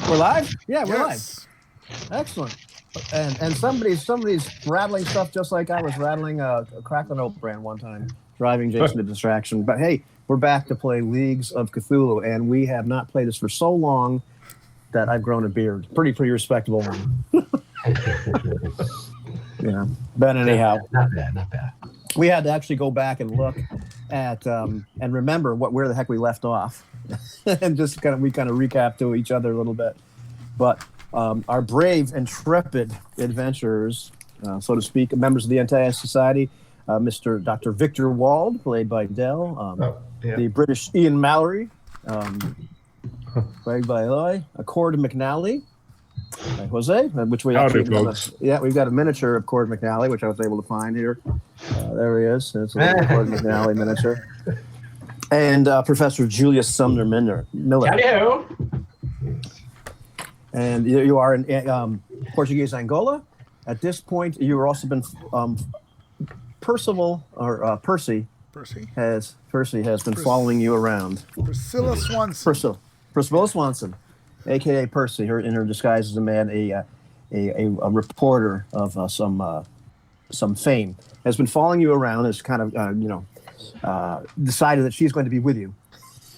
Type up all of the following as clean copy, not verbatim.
We're live? Yeah, we're Yes. live. Excellent. And somebody's rattling stuff just like I was rattling a Cracklin' Oak brand one time, driving Jason to distraction. But hey, we're back to play Leagues of Cthulhu, and we have not played this for so long that I've grown a beard. Pretty respectable one. Yeah. But anyhow, not bad. We had to actually go back and look at and remember where the heck we left off, and just kind of recap to each other a little bit. But our brave, intrepid adventurers, so to speak, members of the Antaeus Society, Mr. Dr. Victor Wald, played by Dell, the British Ian Mallory, played by Eloy, Cord McNally, by Jose, which we actually we've got a miniature of Cord McNally, which I was able to find here. There he is. It's a little Cord McNally miniature. And Professor Julius Sumner Miller. Hello. And you are in Portuguese Angola. At this point, you are also been Percy has been following you around. Priscilla Swanson. Priscilla Swanson, aka Percy, in her disguise as a man, a reporter of some fame, has been following you around. Has kind of decided that she's going to be with you.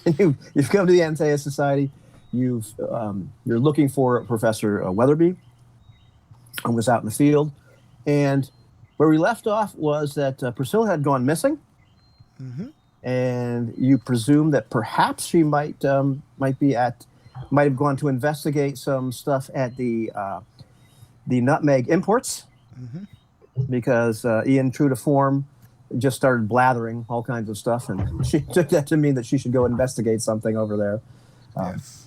You've come to the Antaeus Society. You're looking for Professor Weatherby, who was out in the field, and where we left off was that Priscilla had gone missing, and you presume that perhaps she might have gone to investigate some stuff at the Nutmeg Imports, because Ian, true to form, just started blathering all kinds of stuff, and she took that to mean that she should go investigate something over there. Yes.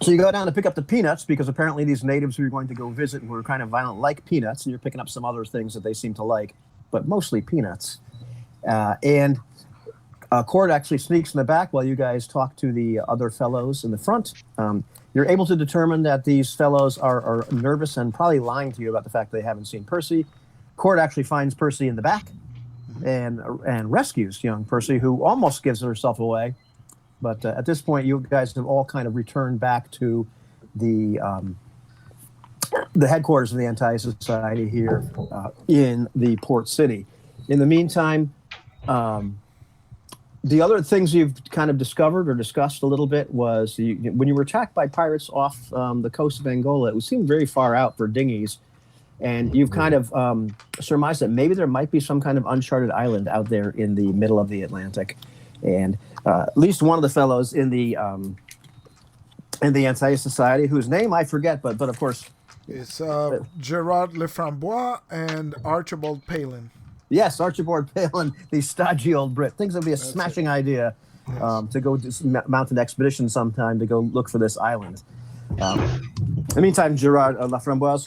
So you go down to pick up the peanuts, because apparently these natives who you're going to go visit were kind of violent, like peanuts, and you're picking up some other things that they seem to like, but mostly peanuts. And Cord actually sneaks in the back while you guys talk to the other fellows in the front. You're able to determine that these fellows are nervous and probably lying to you about the fact they haven't seen Percy. Cord actually finds Percy in the back and rescues young Percy, who almost gives herself away. But at this point, you guys have all kind of returned back to the headquarters of the Antaeus Society here in the port city. In the meantime, the other things you've kind of discovered or discussed a little bit was when you were attacked by pirates off the coast of Angola, it seemed very far out for dinghies. And you've kind of surmised that maybe there might be some kind of uncharted island out there in the middle of the Atlantic. And at least one of the fellows in the Antaeus Society, whose name I forget, but of course, it's Gerard Leframbois and Archibald Palin. Yes, Archibald Palin, the stodgy old Brit. Thinks it'd be a smashing idea to go mount an expedition sometime to go look for this island. In the meantime, Gerard Leframbois,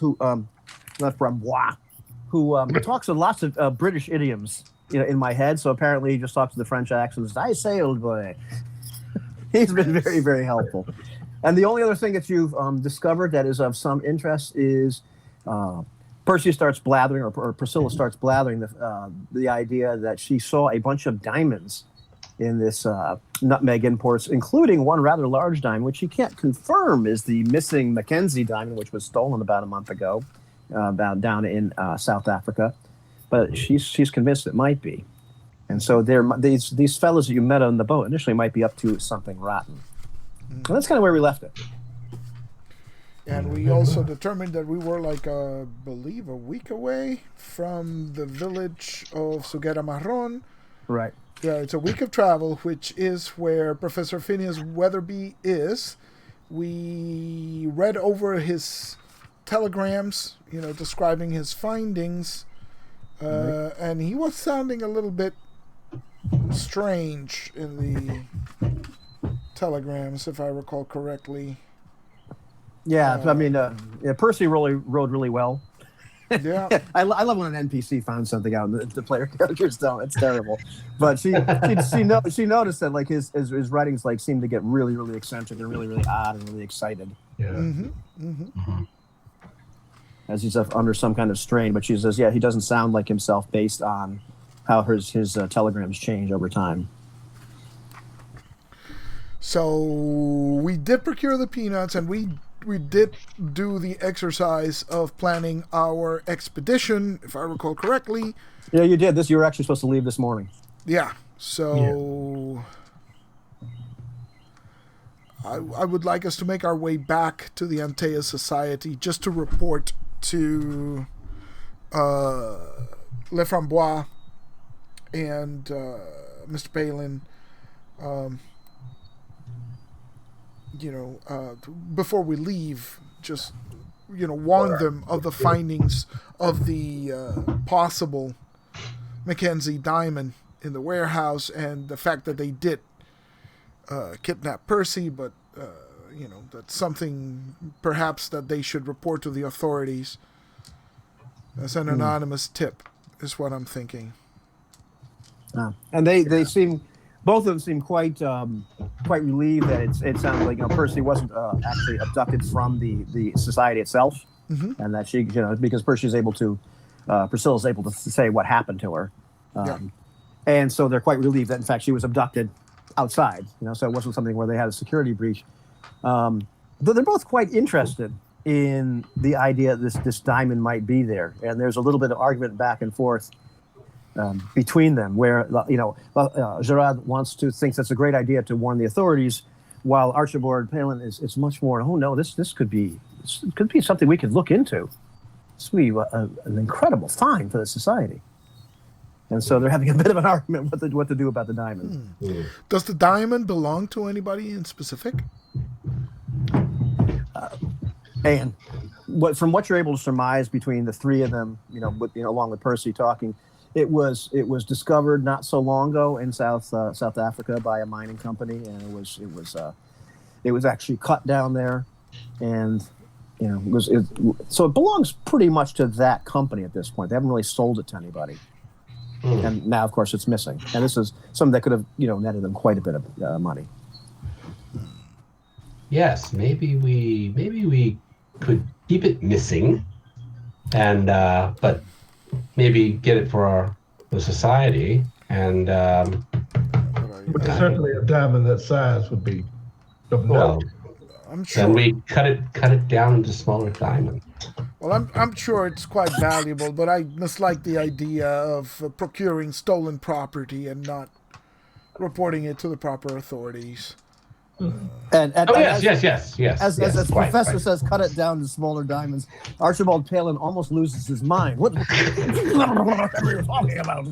who talks in lots of British idioms, in my head. So apparently he just talks to the French accents. I say, old boy. He's been very, very helpful. And the only other thing that you've discovered that is of some interest is Percy starts blathering, or Priscilla starts blathering the idea that she saw a bunch of diamonds in this Nutmeg Imports, including one rather large diamond, which she can't confirm is the missing Mackenzie diamond, which was stolen about a month ago, down in South Africa. But she's convinced it might be. And so these fellows that you met on the boat initially might be up to something rotten. And that's kind of where we left it. And we also determined that we were I believe a week away from the village of Suguera Marron. Right. Yeah, it's a week of travel, which is where Professor Phineas Weatherby is. We read over his telegrams, describing his findings. And he was sounding a little bit strange in the telegrams, if I recall correctly. Yeah, I mean, Percy really rode really well. Yeah, I love when an NPC found something out and the player characters don't. It's terrible. But she noticed that his writings seemed to get really, really eccentric and really, really odd and really excited. Yeah. As he's under some kind of strain, but she says, he doesn't sound like himself based on how his telegrams change over time. So we did procure the peanuts, and we did do the exercise of planning our expedition, if I recall correctly. Yeah, you did this. You were actually supposed to leave this morning. Yeah. So I would like us to make our way back to the Antea Society just to report to Leframbois and Mr. Palin, before we leave, just, warn them of the findings of the possible Mackenzie diamond in the warehouse and the fact that they did kidnap Percy, but, that's something perhaps that they should report to the authorities as an anonymous tip, is what I'm thinking. And they seem, both of them seem quite relieved that it sounded like Percy wasn't actually abducted from the society itself, and that she because Priscilla's able to say what happened to her, and so they're quite relieved that in fact she was abducted outside, so it wasn't something where they had a security breach. But they're both quite interested in the idea that this diamond might be there, and there's a little bit of argument back and forth between them, where Gerard thinks that's a great idea to warn the authorities, while Archibald Palin is much more. Oh no, this could be something we could look into. This would be an incredible find for the society. And so they're having a bit of an argument what to do about the diamond. Does the diamond belong to anybody in specific? And from what you're able to surmise between the three of them, along with Percy talking, it was discovered not so long ago in South Africa by a mining company, and it was actually cut down there, and so it belongs pretty much to that company at this point. They haven't really sold it to anybody, and now of course it's missing. And this is something that could have netted them quite a bit of money. Yes, maybe we could keep it missing, and but maybe get it for the society, and but certainly a diamond that size would be of note. I'm sure. Then we cut it down into smaller diamonds. Well, I'm sure it's quite valuable, but I mislike the idea of procuring stolen property and not reporting it to the proper authorities. Yes. As the professor says, cut it down to smaller diamonds. Archibald Palin almost loses his mind. What are you talking about?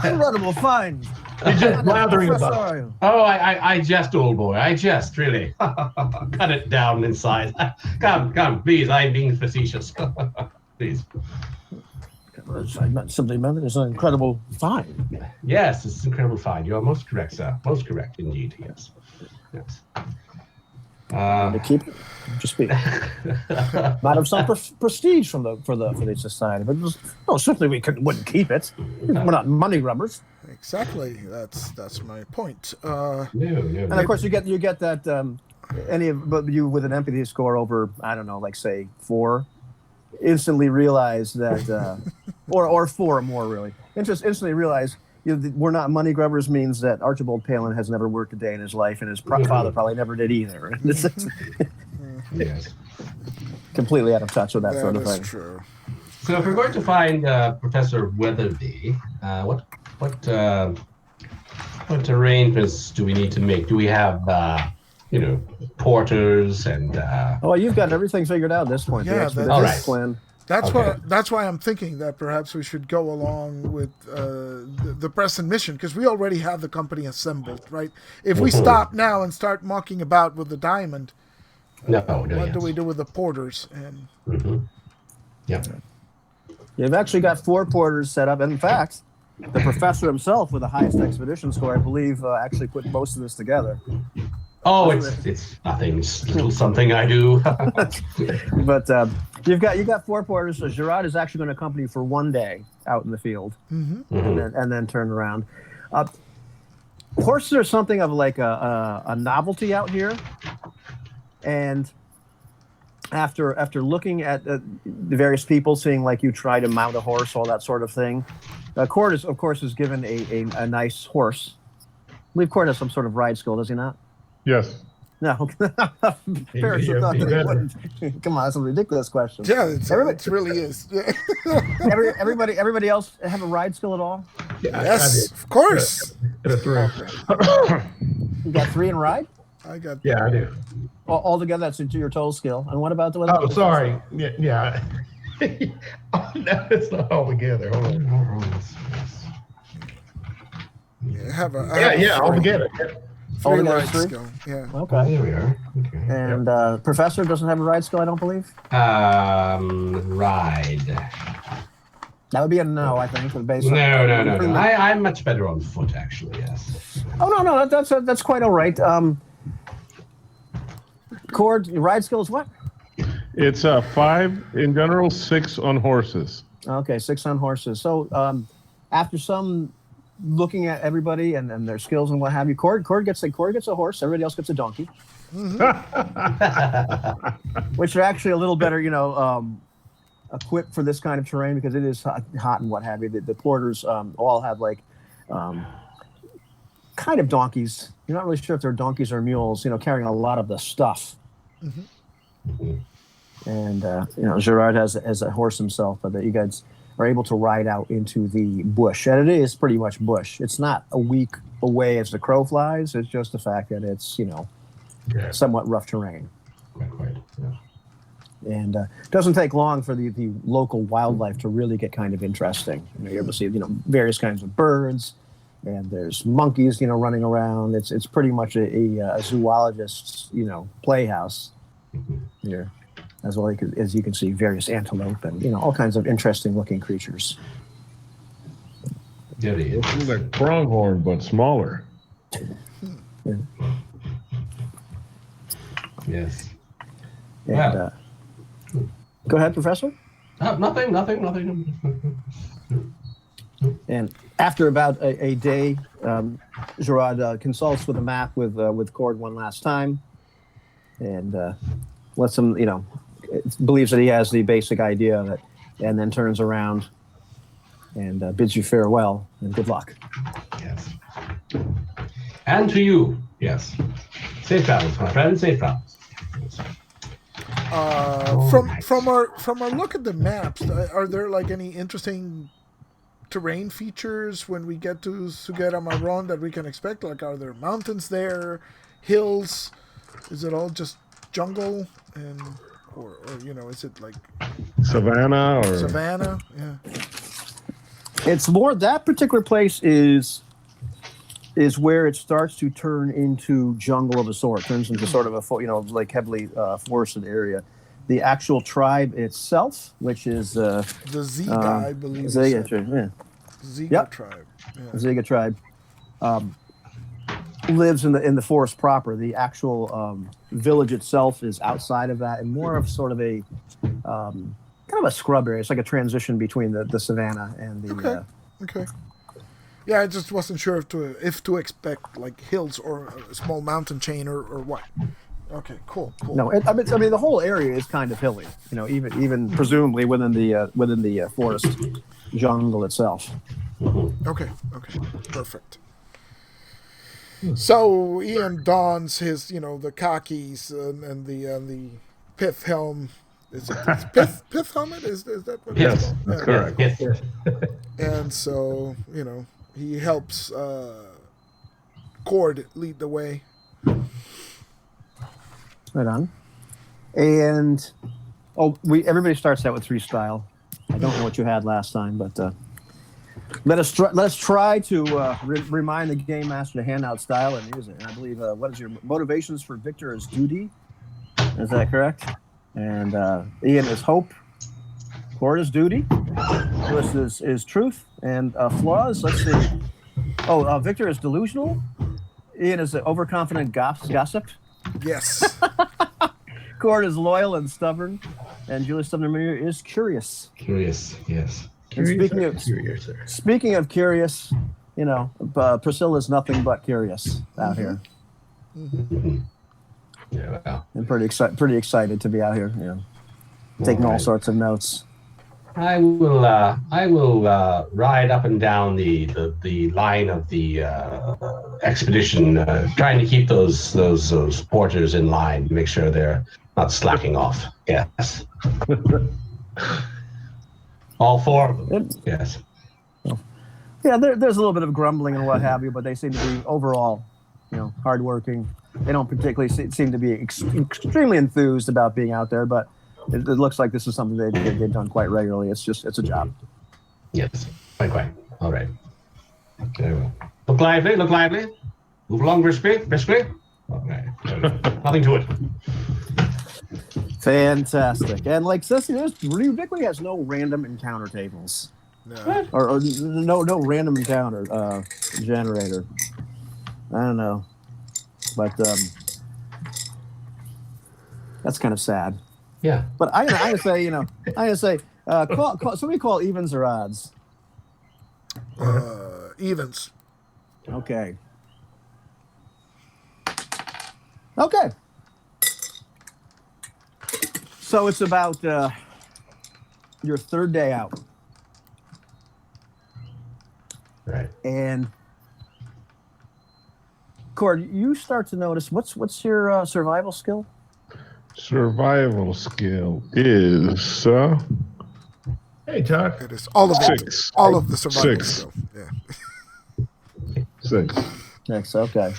Incredible find. He's just blathering about it. Oh, I jest, old boy. I jest, really. Cut it down inside. Come, please. I'm being facetious. Please. Simply meant it's an incredible find. Yes, it's an incredible find. You are most correct, sir. Most correct, indeed. Yes. To keep it, just be might have some prestige for the society, but certainly wouldn't keep it. We're not money grubbers. Exactly. That's my point. No. And of course, you get that but you with an empathy score over, I don't know, like say 4. Instantly realize that, or 4 more really. Instantly realize we're not money grubbers means that Archibald Palin has never worked a day in his life, and his father probably never did either. Yes. Completely out of touch with that sort of thing. That's true. So if we're going to find Professor Weatherby, what arrangements do we need to make? Do we have porters and Oh, you've got everything figured out at this point. Yeah, that's plan. That's why I'm thinking that perhaps we should go along with the Preston mission, because we already have the company assembled, right? If we stop now and start mucking about with the diamond, what do we do with the porters? And You've actually got 4 porters set up, and in fact, the professor himself, with the highest expedition score, I believe, actually put most of this together. Oh, it's nothing. It's a little something I do. But you've got 4 porters. So Gerard is actually going to accompany you for 1 day out in the field, and then turn around. Horses are something of like a novelty out here, and after looking at the various people, seeing like you try to mount a horse, all that sort of thing, Cord of course is given a nice horse. believe Cord has some sort of ride skill, does he not? Yes. No. Parents Yeah, thought he that he better. wouldn't. Come on, that's a ridiculous question. Yeah, it really is. Yeah. Everybody else have a ride skill at all? Yeah, I Yes, did. of course. At a 3. You got 3 in ride? I got. Yeah, I do. All together, that's into your total skill. And what about the? Oh, sorry. Yeah. Oh, no, it's not all together. Hold on. I have a. Yeah, all together. Three Altogether ride 3? skill. Yeah. Oh, Okay. there we are. Okay. And Professor doesn't have a ride skill, I don't believe. Ride. That would be a no, I think, based on. No. I'm much better on foot, actually. Yes. Oh no, that's quite all right. Cord, your ride skill is what? It's 5 in general, 6 on horses. Okay, 6 on horses. So after some looking at everybody and their skills and what have you, Cord gets a horse. Everybody else gets a donkey, which are actually a little better, equipped for this kind of terrain because it is hot and what have you. The porters all have kind of donkeys. You're not really sure if they're donkeys or mules. Carrying a lot of the stuff. Mm-hmm. And Gerard has a horse himself, but that you guys are able to ride out into the bush, and it is pretty much bush. It's not a week away as the crow flies. It's just the fact that it's somewhat rough terrain. Quite. Yeah. And it doesn't take long for the local wildlife to really get kind of interesting. You're able to see various kinds of birds, and there's monkeys running around. It's pretty much a zoologist's playhouse here, as well as you can see various antelope and all kinds of interesting looking creatures. There he is. It's like pronghorn, but smaller. Yeah. Yes. And, Wow. Go ahead, Professor. Nothing. And after about a day, Gerard consults with the map with Cord one last time, and lets him, believes that he has the basic idea of it, and then turns around and bids you farewell and good luck. Yes. And to you, yes. Safe travels, my friend. Safe travels. From our look at the maps, are there any interesting terrain features when we get to Sugera Marron that we can expect? Are there mountains there, hills? Is it all just jungle or is it like Savannah or savannah? Yeah. It's more that particular place is where it starts to turn into jungle of a sort. Turns into sort of a heavily forested area. The actual tribe itself, which is The Ziga, I believe. Ziga tribe, yeah. Ziga Yep. tribe. Yeah. Ziga tribe lives in the forest proper. The actual village itself is outside of that, and more of sort of a kind of a scrub area. It's like a transition between the savannah and the. Okay. Yeah, I just wasn't sure if to expect hills or a small mountain chain or what. Okay, cool. No, I mean the whole area is kind of hilly. Even presumably within the forest jungle itself. Okay, perfect. So Ian dons his, the khakis and the pith helm. Is it pith helmet? Is that what yes, it's that's called? correct. Yes. And so he helps Cord lead the way. Right on. And everybody starts out with 3 style. I don't know what you had last time, but let us try to remind the game master to hand out style and music. And I believe what is your motivations for Victor is duty? Is that correct? And Ian is hope. Cord is duty. Lewis is truth. And flaws. Let's see. Victor is delusional. Ian is an overconfident gossip. Yes. Cord is loyal and stubborn, and Julius Stubner is curious. Curious, yes. And speaking of curious, Priscilla is nothing but curious out here. Mm-hmm. Yeah, well. And pretty excited to be out here, taking all sorts of notes. I will ride up and down the line of the expedition, trying to keep those porters in line, make sure they're not slacking off. Yes. All four of them. Yes. Yeah, there's a little bit of grumbling and what have you, but they seem to be overall, hardworking. They don't particularly seem to be extremely enthused about being out there, but it looks like this is something they get done quite regularly. It's a job. Yes. Quite. All right. Very well. Look lively. Move along briskly. Okay. Nothing to it. Fantastic. And like Sissy, Ubiquity has no random encounter tables. No. Or no random encounter generator. I don't know. But that's kind of sad. Yeah. But I'm gonna say, somebody call evens or odds. Evens. Okay. So it's about your third day out. Right. And Cord, you start to notice what's your survival skill? Survival skill is Hey, Chuck. It is all of it. 6. All of the survival 6. skill. Yeah. 6. 6. Okay.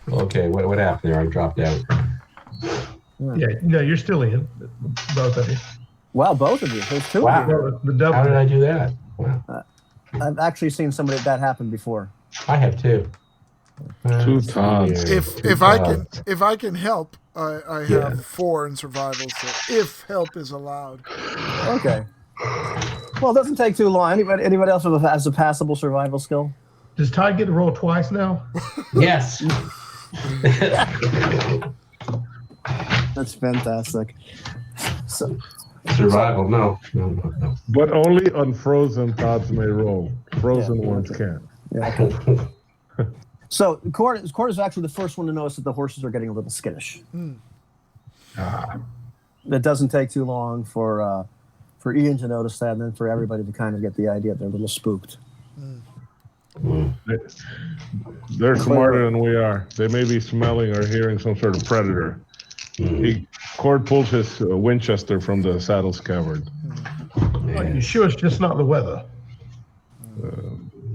Okay. What happened there? I dropped out. Yeah, no, you're still in, both of you. Well, both of you. There's two Wow. of you. Well, the double. How did I do that? Wow. I've actually seen somebody that happen before. I have two. 2 times. If I can help, I have 4 in survival. So if help is allowed. Okay. Well, it doesn't take too long. Anybody else has a passable survival skill? Does Todd get to roll twice now? Yes. That's fantastic. So, Survival. No. But only on frozen pods may roll. Frozen ones can't. yeah. So Cord is actually the first one to notice that the horses are getting a little skittish. It doesn't take too long for Ian to notice that, and then for everybody to kind of get the idea they're a little spooked. They're smarter than we are. They may be smelling or hearing some sort of predator. Cord pulls his Winchester from the saddle scabbard. Are you sure it's just not the weather?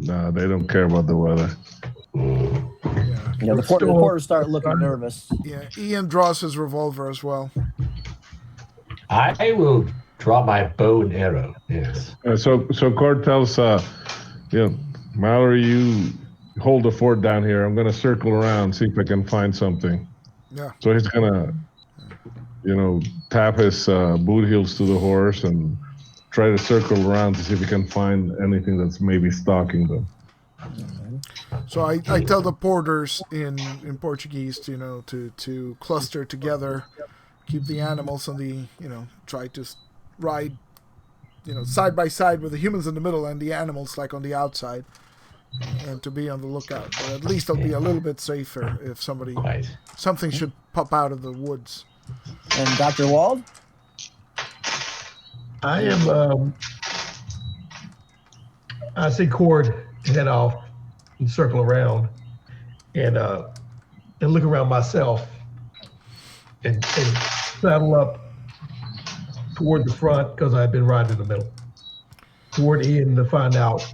Nah, they don't care about the weather. Yeah, the porters start looking nervous. Yeah, Ian draws his revolver as well. I will draw my bow and arrow. Yes. So Cord tells, Mallory, you hold the fort down here. I'm gonna circle around, see if I can find something. Yeah. So he's gonna, tap his boot heels to the horse and try to circle around to see if he can find anything that's maybe stalking them. So I tell the porters in Portuguese, to cluster together, keep the animals on the, try to ride, side by side with the humans in the middle and the animals like on the outside, and to be on the lookout. But at least it'll be a little bit safer if something should pop out of the woods. And Dr. Wald? I am, I see Cord head off and circle around and look around myself and saddle up toward the front because I've been riding in the middle. Toward Ian to find out,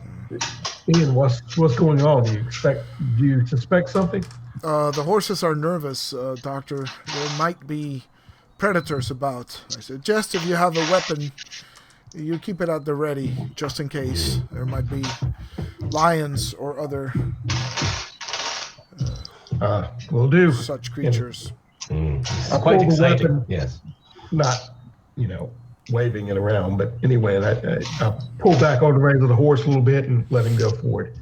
Ian, what's going on? Do you suspect something? The horses are nervous, Doctor. There might be predators about. I suggest if you have a weapon, you keep it at the ready, just in case. There might be lions or other Will do. such creatures. It's I quite pulled the exciting. weapon. Yes. Not, waving it around, but anyway, I pulled back on the reins of the horse a little bit and let him go forward.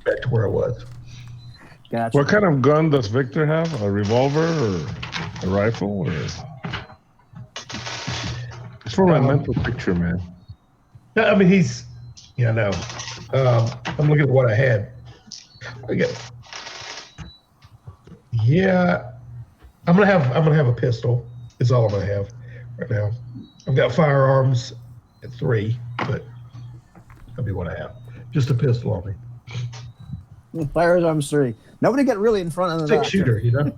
Back to where I was. Gotcha. What kind of gun does Victor have? A revolver or a rifle? Or... It's for my mental picture, man. No, I mean, he's, no. I'm looking at what I had. Yeah, I'm gonna have a pistol. Is all I'm gonna have right now. I've got firearms at 3, but that'll be what I have. Just a pistol on me. Firearms 3. Nobody get really in front of the 6 doctor. shooter, you know.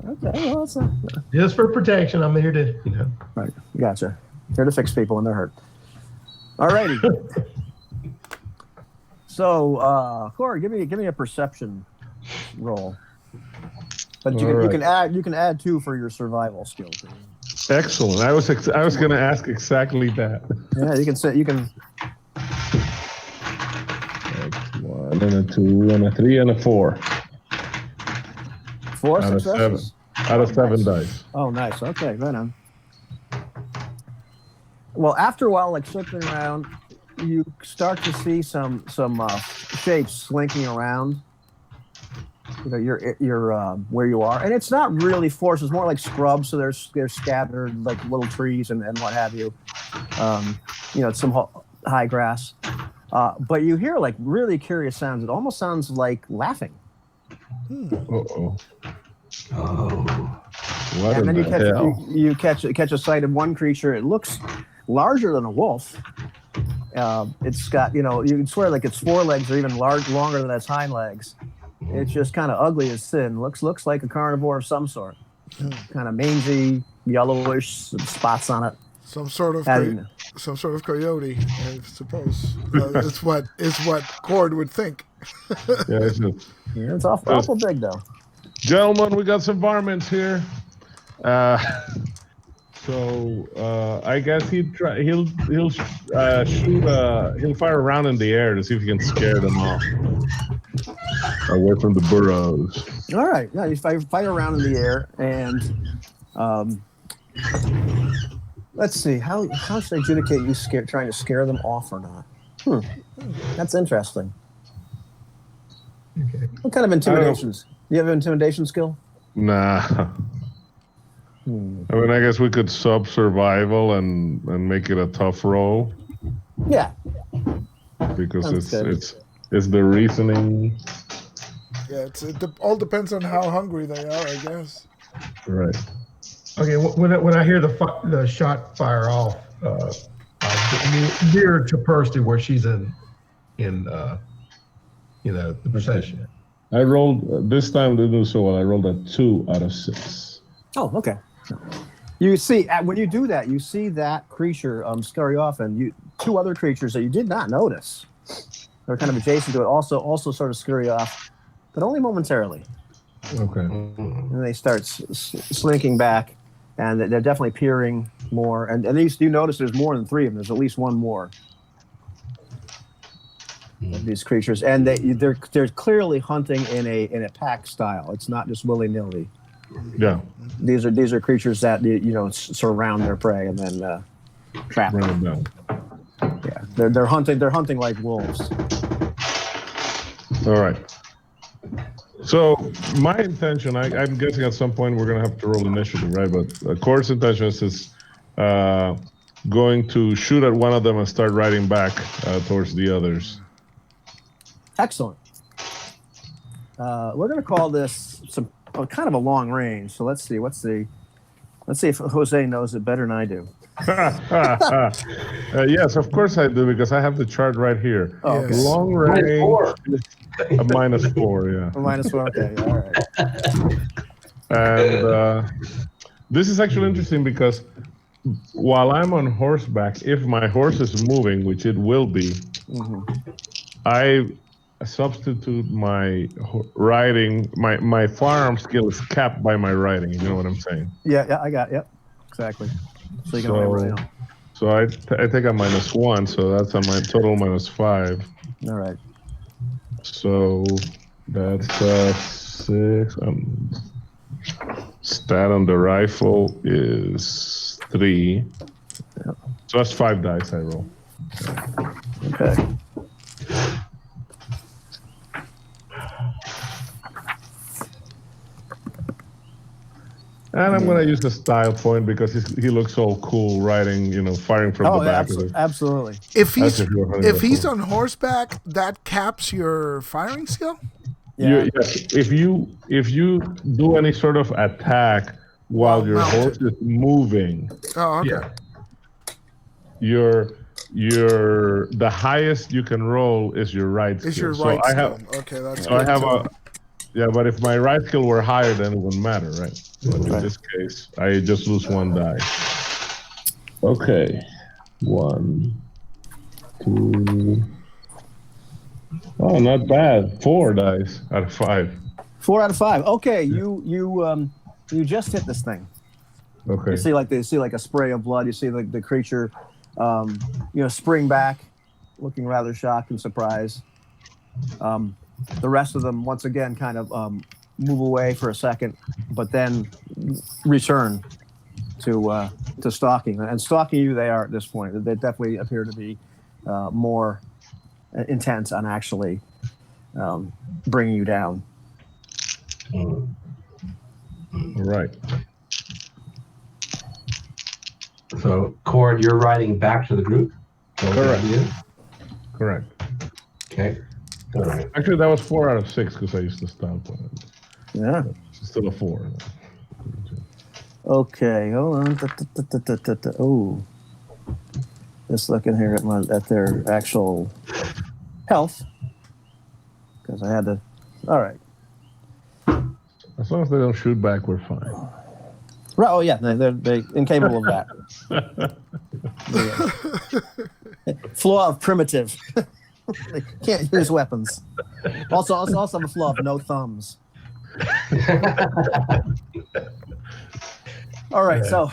Okay, well, that's a, Just for protection. I'm here to, you know. right. Gotcha. Here to fix people when they're hurt. Alrighty. So, Corey, give me a perception roll. But you can add 2 for your survival skill. Excellent. I was going to ask exactly that. Yeah, you can say you can. 1 and a 2 and a 3 and a 4 4 out of 7. successes. Out of 7 dice. Oh, nice. Okay, right on. Well, after a while, like circling around, you start to see some shapes slinking around. You know, you're where you are, and it's not really forest. It's more like scrub. So they're scattered like little trees and what have you. You know, some high grass. But you hear like really curious sounds. It almost sounds like laughing. Uh-oh. Oh. What And in then the hell? you catch a sight of one creature. It looks larger than a wolf. It's got, you know, you can swear like its forelegs are even longer than its hind legs. It's just kind of ugly as sin. Looks like a carnivore of some sort. Kind of mangy, yellowish, some spots on it. Some sort of coyote, I suppose. It's what Cord would think. Yeah, It's awful big though. gentlemen, we got some varmints here. So I guess he'll fire a round in the air to see if he can scare them off away from the burrows. All right, yeah, you fire around in the air, and let's see how should I adjudicate you trying to scare them off or not? That's interesting. Okay. What kind of intimidations? Do you have an intimidation skill? Nah. I mean, I guess we could sub survival and make it a tough roll Yeah. because Sounds it's the reasoning. Yeah, it all depends on how hungry they are, I guess. Right. Okay, when I hear the shot fire off, near to Kirsty where she's in you know, the procession. I rolled this time to do so well. I rolled a 2 out of 6. Oh, okay. You see, when you do that, you see that creature scurry off, and 2 other creatures that you did not notice, they're kind of adjacent to it, also sort of scurry off, but only momentarily. Okay. And they start slinking back, and they're definitely peering more. And at least you notice there's more than 3 of them. There's at least one more of these creatures, and they're clearly hunting in a pack style. It's not just willy-nilly. Yeah. These are creatures that surround their prey and then trap Run them. them down. Yeah, they're hunting like wolves. All right. So my intention, I'm guessing at some point we're gonna have to roll initiative, right? But Core's intention is going to shoot at one of them and start riding back towards the others. Excellent. We're gonna call this kind of a long range. So let's see. Let's see if Jose knows it better than I do. Yes, of course I do, because I have the chart right here. Oh, okay. Long range, a -4, yeah. A -4. Okay, all right. And this is actually interesting because while I'm on horseback, if my horse is moving, which it will be, I substitute my riding. My firearm skill is capped by my riding. You know what I'm saying? Yeah, I got. Yep, exactly. So you can remember now. So I take a -1, so that's on my total -5. All right. So that's 6. Stat on the rifle is 3. Yep. So that's 5 dice I roll. Okay. And I'm going to use a style point because he looks all cool riding, firing from the back of it. Absolutely. If That's he's on horseback, that caps your firing skill? Yeah. Yes, if you do any sort of attack while your mounted. horse is moving. Oh, okay. Yeah. The highest you can roll is your right skill. Is your So right I skill. have Okay, that's so good. I have to know. but if my right skill were higher, then it wouldn't matter, right? But in this case, I just lose one die. Okay. 1, 2. Oh, not bad. 4 dice out of 5. 4 out of 5. Okay, you just hit this thing. Okay. You see like a spray of blood. You see the creature, spring back, looking rather shocked and surprised. The rest of them once again kind of move away for a second, but then return to stalking. And stalking you, they are at this point. They definitely appear to be more intent on actually bringing you down. All right. So, Cord, you're riding back to the group? Correct. Correct. Okay. All right. Actually, that was 4 out of 6 because I used to stop on it. Yeah. It's still a 4. Okay, hold on. Oh, just looking here at their actual health because I had to. All right. As long as they don't shoot back, we're fine. Right. Oh yeah, they're incapable of that. Flaw of primitive. They can't use weapons. Also have a flaw of no thumbs. All right, so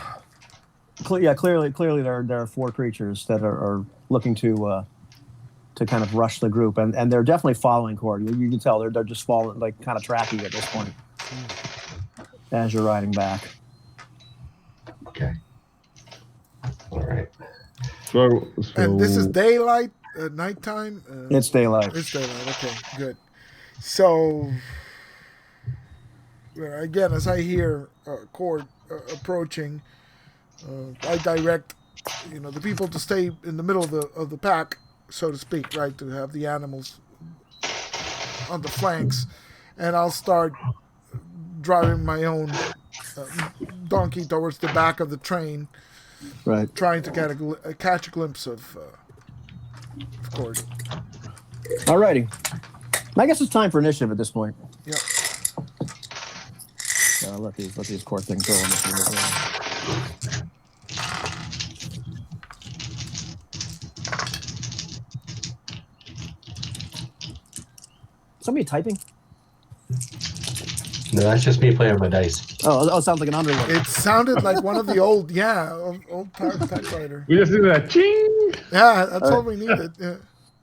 clearly there are 4 creatures that are looking to kind of rush the group, and they're definitely following Cord. You can tell they're just following, like kind of tracking you at this point as you're riding back. Okay. All right. So And this is daylight, nighttime? It's daylight. It's daylight, okay, good. So, again, as I hear Cord approaching, I direct, the people to stay in the middle of the pack, so to speak, right, to have the animals on the flanks, and I'll start driving my own donkey towards the back of the train, Right. trying to catch a glimpse of Cord. All righty. I guess it's time for initiative at this point. Yeah. Let these core things go on this one as well. Somebody typing? No, that's just me playing with my dice. Oh, it sounds like an underwood. It sounded like one of the old typewriter. we just do that. Ching! Yeah, that's all we needed. Yeah.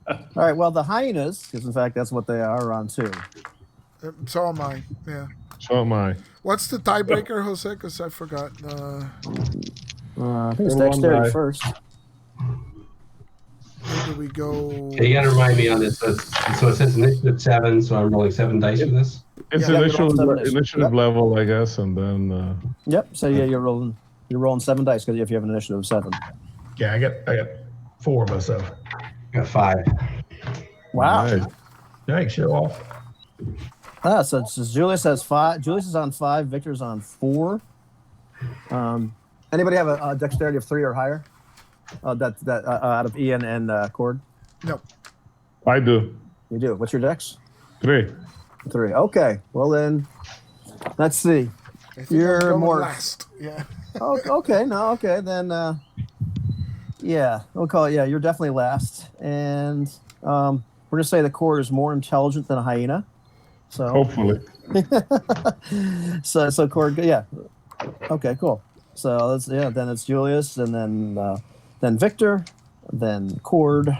All right. Well, the hyenas, because in fact that's what they are on too. So am I. Yeah. So am I. What's the tiebreaker, Jose? Because I forgot. I think it's One dexterity die. first. Where do we go? Okay, you got to remind me on this. So it says initiative 7, so I'm rolling 7 dice for this. It's Yeah, initiative Yep. level, I guess, and then Yep. So yeah, you're rolling 7 dice because if you have an initiative of 7. Yeah, I got 4 myself. Got 5. Wow. nice. Thanks, show off. So Julius has 5. Julius is on 5. Victor's on 4. Anybody have a dexterity of 3 or higher? That out of Ian and Cord. No. I do. You do. What's your dex? 3. 3. Okay. Well then, let's see. I think You're I'm going more- last. Yeah. Oh, okay. No. Okay. Then. Yeah. We'll call it. Yeah. You're definitely last. And we're gonna say the Cord is more intelligent than a hyena. So. Hopefully. So Cord. Yeah. Okay. Cool. So then it's Julius, and then Victor, then Cord,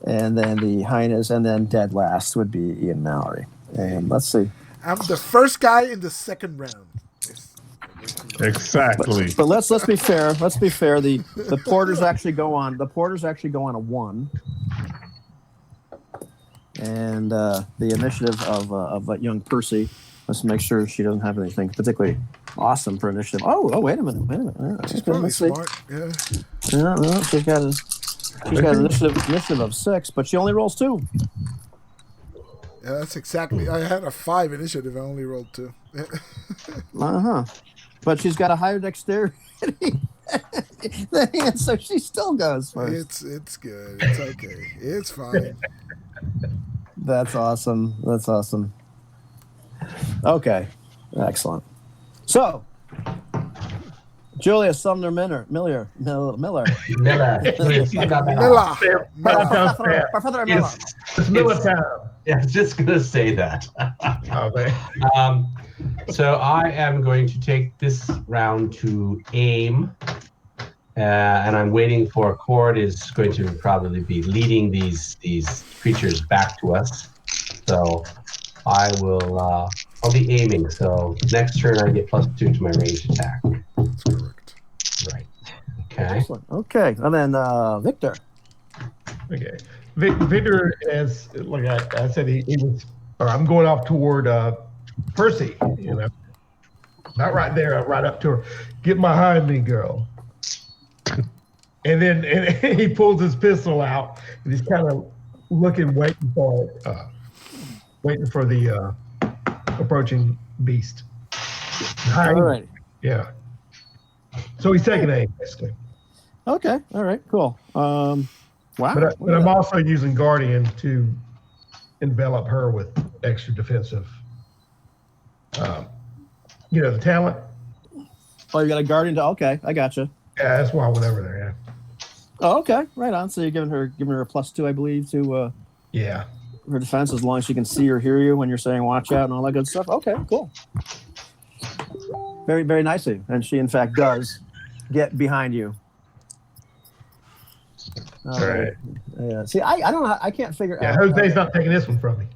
and then the hyenas, and then dead last would be Ian Mallory. And let's see. I'm the first guy in the second round. Exactly. But let's be fair. Let's be fair. The porters actually go on. The porters actually go on a 1. And the initiative of young Percy. Let's make sure she doesn't have anything particularly awesome for initiative. Oh, wait a minute. Yeah, She's okay, probably let's see. smart. Yeah. No, she's got an initiative of 6, but she only rolls 2. Yeah, that's exactly. I had a 5 initiative. I only rolled 2. Uh-huh. but she's got a higher dexterity than him, so she still goes first. It's good. It's okay. It's fine. That's awesome. That's awesome. Okay, excellent. So, Julia Sumner Miller. Miller. Professor Miller. It's Miller time. Yeah, I was just gonna say that. Okay. So I am going to take this round to aim, and I'm waiting for Cord is going to probably be leading these creatures back to us. So I will. I'll be aiming. So next turn I get +2 to my range attack. That's correct. Right. Okay. Excellent. Okay, and then Victor. Okay. Victor, as like I said, he was. Or I'm going off toward Percy. You know, not right there, right up to her. Get behind me, girl. And then he pulls his pistol out, and he's kind of waiting for the approaching beast. All right. Yeah. So he's taking aim, basically. Okay. All right. Cool. Wow. But I'm also using Guardian to envelop her with extra defensive. The talent. Oh, you got a guardian. Okay, I gotcha. Yeah, that's why I went over there. Yeah. Oh, okay. Right on. So you're giving her a +2, I believe, to Yeah. her defense, as long as she can see or hear you when you're saying "watch out" and all that good stuff. Okay. Cool. Very, very nicely, and she in fact does get behind you. All right. Yeah. See, I don't know. I can't figure Yeah. out. Jose's not taking this one from me.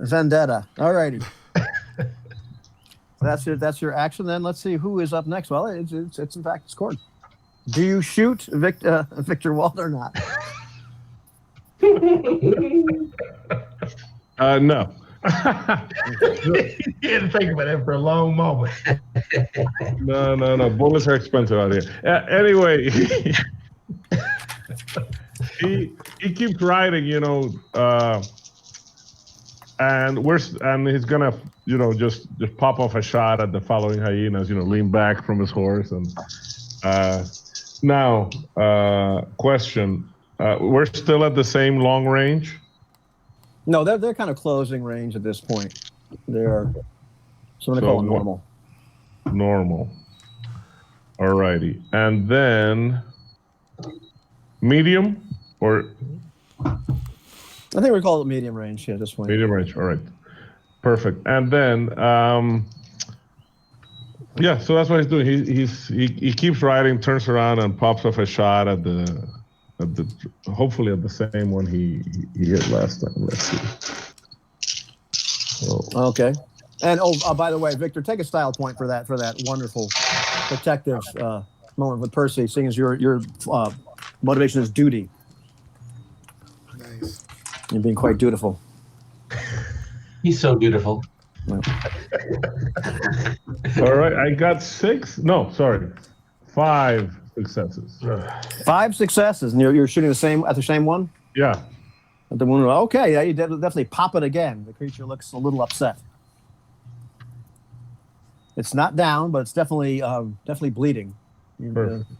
Vendetta. All righty. That's your action. Then let's see who is up next. Well, it's in fact it's Cord. Do you shoot Victor Wald or not? No. He didn't think about it for a long moment. No. Bullets are expensive out here. Anyway, he keeps riding, and he's gonna, just pop off a shot at the following hyenas, lean back from his horse, and now question: we're still at the same long range? No, they're kind of closing range at this point. They're so I'm gonna call it normal. Normal. All righty, and then medium or. I think we call it medium range here at this point. Medium range, all right. Perfect. And then, so that's what he's doing. He keeps riding, turns around, and pops off a shot at the hopefully at the same one he hit last time. Let's see. So. Okay. And by the way, Victor, take a style point for that wonderful protective moment with Percy, seeing as your motivation is duty. Nice. You're being quite dutiful. He's so beautiful. All right, I got 5 successes. 5 successes, and you're shooting at the same one? Yeah. At the wound. Okay, yeah, you definitely pop it again. The creature looks a little upset. It's not down, but it's definitely bleeding. Perfect.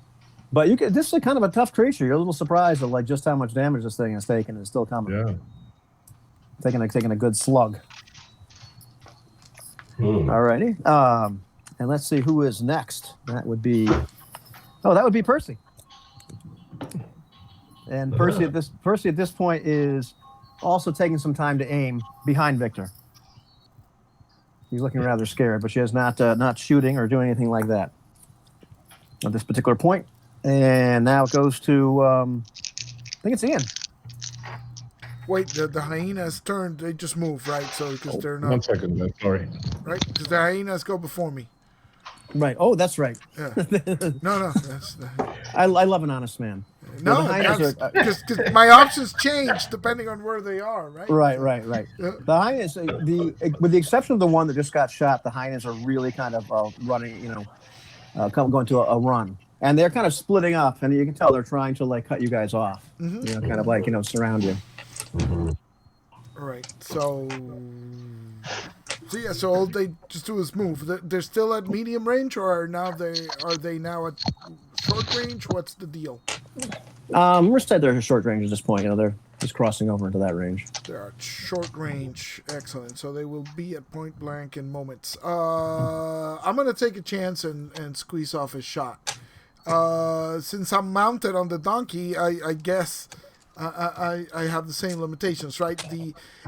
But this is kind of a tough creature. You're a little surprised at just how much damage this thing has taken. It's still coming. Yeah. Taking a good slug. All righty. And let's see who is next. That would be Percy. And Percy at this point is also taking some time to aim behind Victor. He's looking rather scared, but she is not shooting or doing anything like that at this particular point. And now it goes to I think it's Ian. Wait, the hyenas turned. They just moved, right? So because they're not. 1 second, man. Sorry. Right, because the hyenas go before me. Right. Oh, that's right. Yeah. No. I love an honest man. No, because my options change depending on where they are, right? Right. Yeah. The hyenas, with the exception of the one that just got shot, the hyenas are really kind of running, going to a run. And they're kind of splitting up, and you can tell they're trying to cut you guys off. Mm-hmm. Kind of surround you. Mm-hmm. So yeah, so all they just do is move. They're still at medium range, or are they now at short range? What's the deal? We're said they're short range at this point. You know, they're just crossing over into that range. They're at short range. Excellent. So they will be at point blank in moments. I'm gonna take a chance and squeeze off his shot. Since I'm mounted on the donkey, I guess I have the same limitations, right?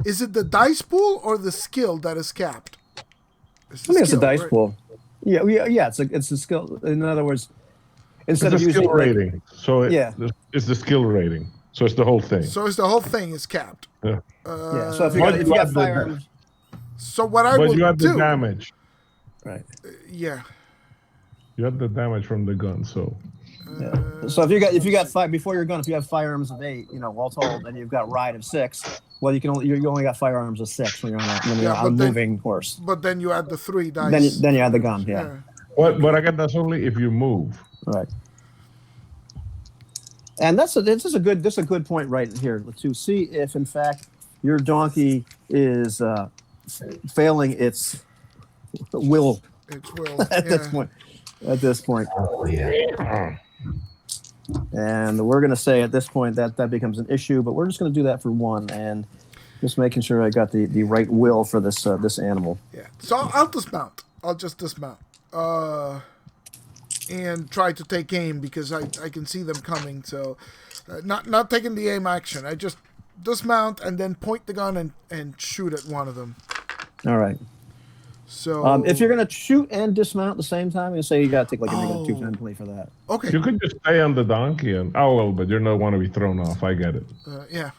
Is it the dice pool or the skill that is capped? I think it's a dice pool. Yeah. It's a skill. In other words, instead It's of the skill using rating. So Yeah. it's the skill rating. So it's the whole thing. So it's the whole thing is capped. Yeah. yeah. So if you But got, if you you have got the- firearms, So what I But will you have the do, damage. right? yeah. You have the damage from the gun. So Yeah. So if you got five before your gun, if you have firearms of 8, you know, all told, and you've got ride of 6, well, you only got firearms of 6 when you're on a but then- moving horse. But then you add the 3 dice. Then you add the gun. Yeah. but again, that's only if you move. Right. And this is a good point right here to see if in fact your donkey is failing its will It will. at this point. At this point, Oh, yeah. and we're going to say at this point that becomes an issue, but we're just going to do that for 1 and just making sure I got the right will for this this animal. Yeah. So I'll dismount. I'll just dismount. And try to take aim because I can see them coming. So not taking the aim action. I just dismount and then point the gun and shoot at one of them. All right. So If you're going to shoot and dismount at the same time, you say you got to take like a negative 2 penalty for that. okay. You could just stay on the donkey but you don't want to be thrown off. I get it. Yeah.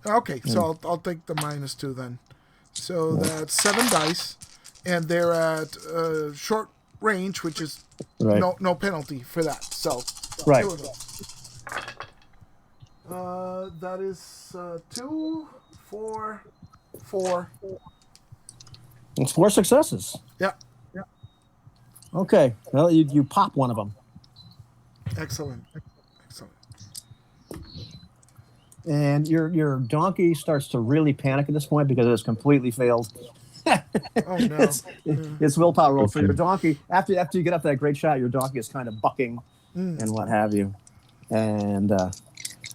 Okay. So I'll take the -2 then. So that's 7 dice, and they're at short range, which is Right. no penalty for that. So Right. here we go. That is 2, 4, 4. It's 4 successes. Yeah. Okay. Well, you pop one of them. Excellent. And your donkey starts to really panic at this point because it has completely failed. Oh no. It's willpower roll. So your donkey, after you get up that great shot, your donkey is kind of bucking and what have you. And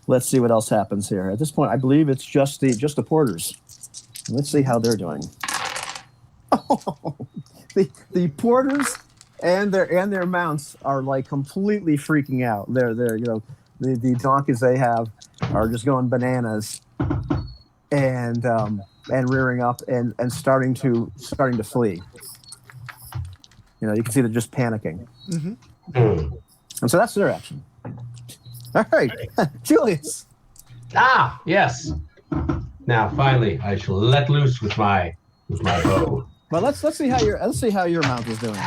let's see what else happens here. At this point, I believe it's just the porters. Let's see how they're doing. The porters and their mounts are like completely freaking out. They're the donkeys they have are just going bananas and rearing up and starting to flee. You know, you can see they're just panicking. Mm. And so that's their action. All right, Julius. Ah, yes. Now finally, I shall let loose with my bow. Well, let's see how your mount is doing.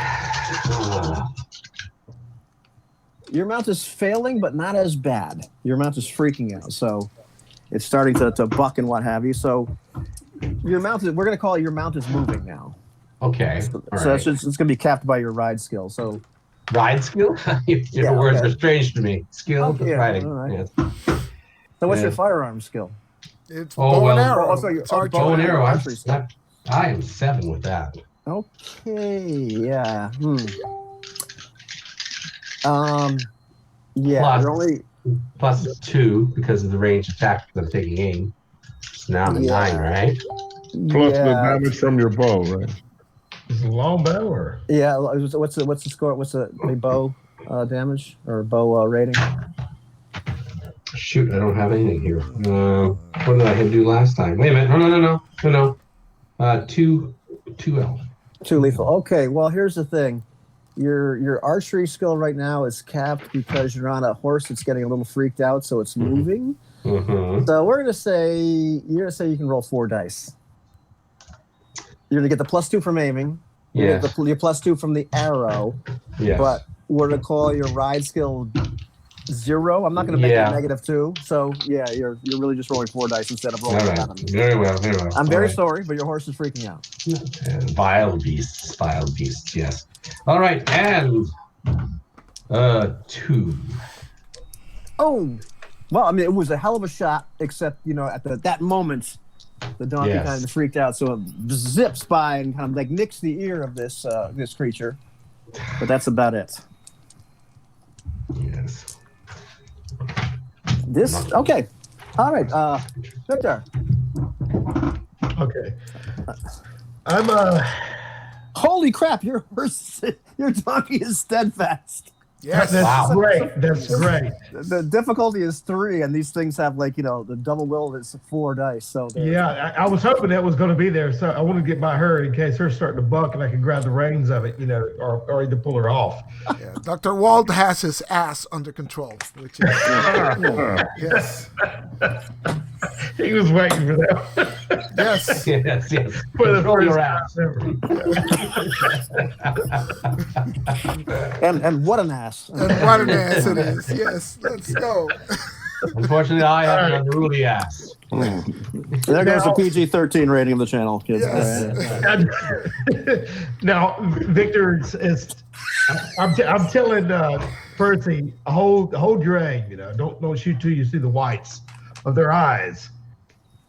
Your mount is failing, but not as bad. Your mount is freaking out, so it's starting to buck and what have you. So we're going to call it your mount is moving now. Okay. So All it's right. going to be capped by your ride skill. So Ride skill? Your words are strange to me. Skill, Okay, yeah, riding. all right. Yes. so what's Yeah. your firearm skill? It's Oh, bow and well. arrow. Oh, sorry, It's archery. Bow and arrow. Archery skill. I am 7 with that. Okay, yeah. Yeah, Plus- you're only Plus 2 because of the range attack that I'm taking aim. So now I'm at Yeah. 9, right? Plus the yeah, damage from your bow, right? Is it a long bow or? yeah. What's the score? What's the bow damage or bow rating? Shoot, I don't have anything here. What did I do last time? Wait a minute. No. 2L. 2 lethal. Okay, well here's the thing. Your archery skill right now is capped because you're on a horse that's getting a little freaked out, so it's moving. Mm-hmm. So you're gonna say you can roll 4 dice. You're gonna get the +2 from aiming. You Yes. get your +2 from the arrow. Yes. But we're gonna call your ride skill 0. I'm not gonna make Yeah. it -2. So yeah, you're really just rolling 4 dice instead of All rolling right. 7. Very well. I'm very All right. sorry, but your horse is freaking out. Vile beasts, yes. All right, and 2. Oh, well, I mean, it was a hell of a shot, except at that moment, The donkey Yes. kind of freaked out, so it zips by and kind of like nicks the ear of this this creature. But that's about it. Yes. This okay. All right, Victor. Okay. I'm Holy crap! Your donkey is steadfast. Yes. That's Wow. great. That's great. The difficulty is 3, and these things have like the double will is 4 dice. So Yeah, I was hoping that was going to be there, so I wanted to get by her in case her starting to buck and I could grab the reins of it, or either pull her off. Yeah. Dr. Wald has his ass under control, which is yes. He was waiting for that. Yes. Yes. For the Control your first ass. time ever. and what an ass! And what an ass it is. Yes. Let's go. Unfortunately, I have an unruly ass. There goes the PG-13 rating of the channel, kids. Yes. All right. Now, Victor I'm telling Percy, hold your aim. Don't shoot till you see the whites of their eyes.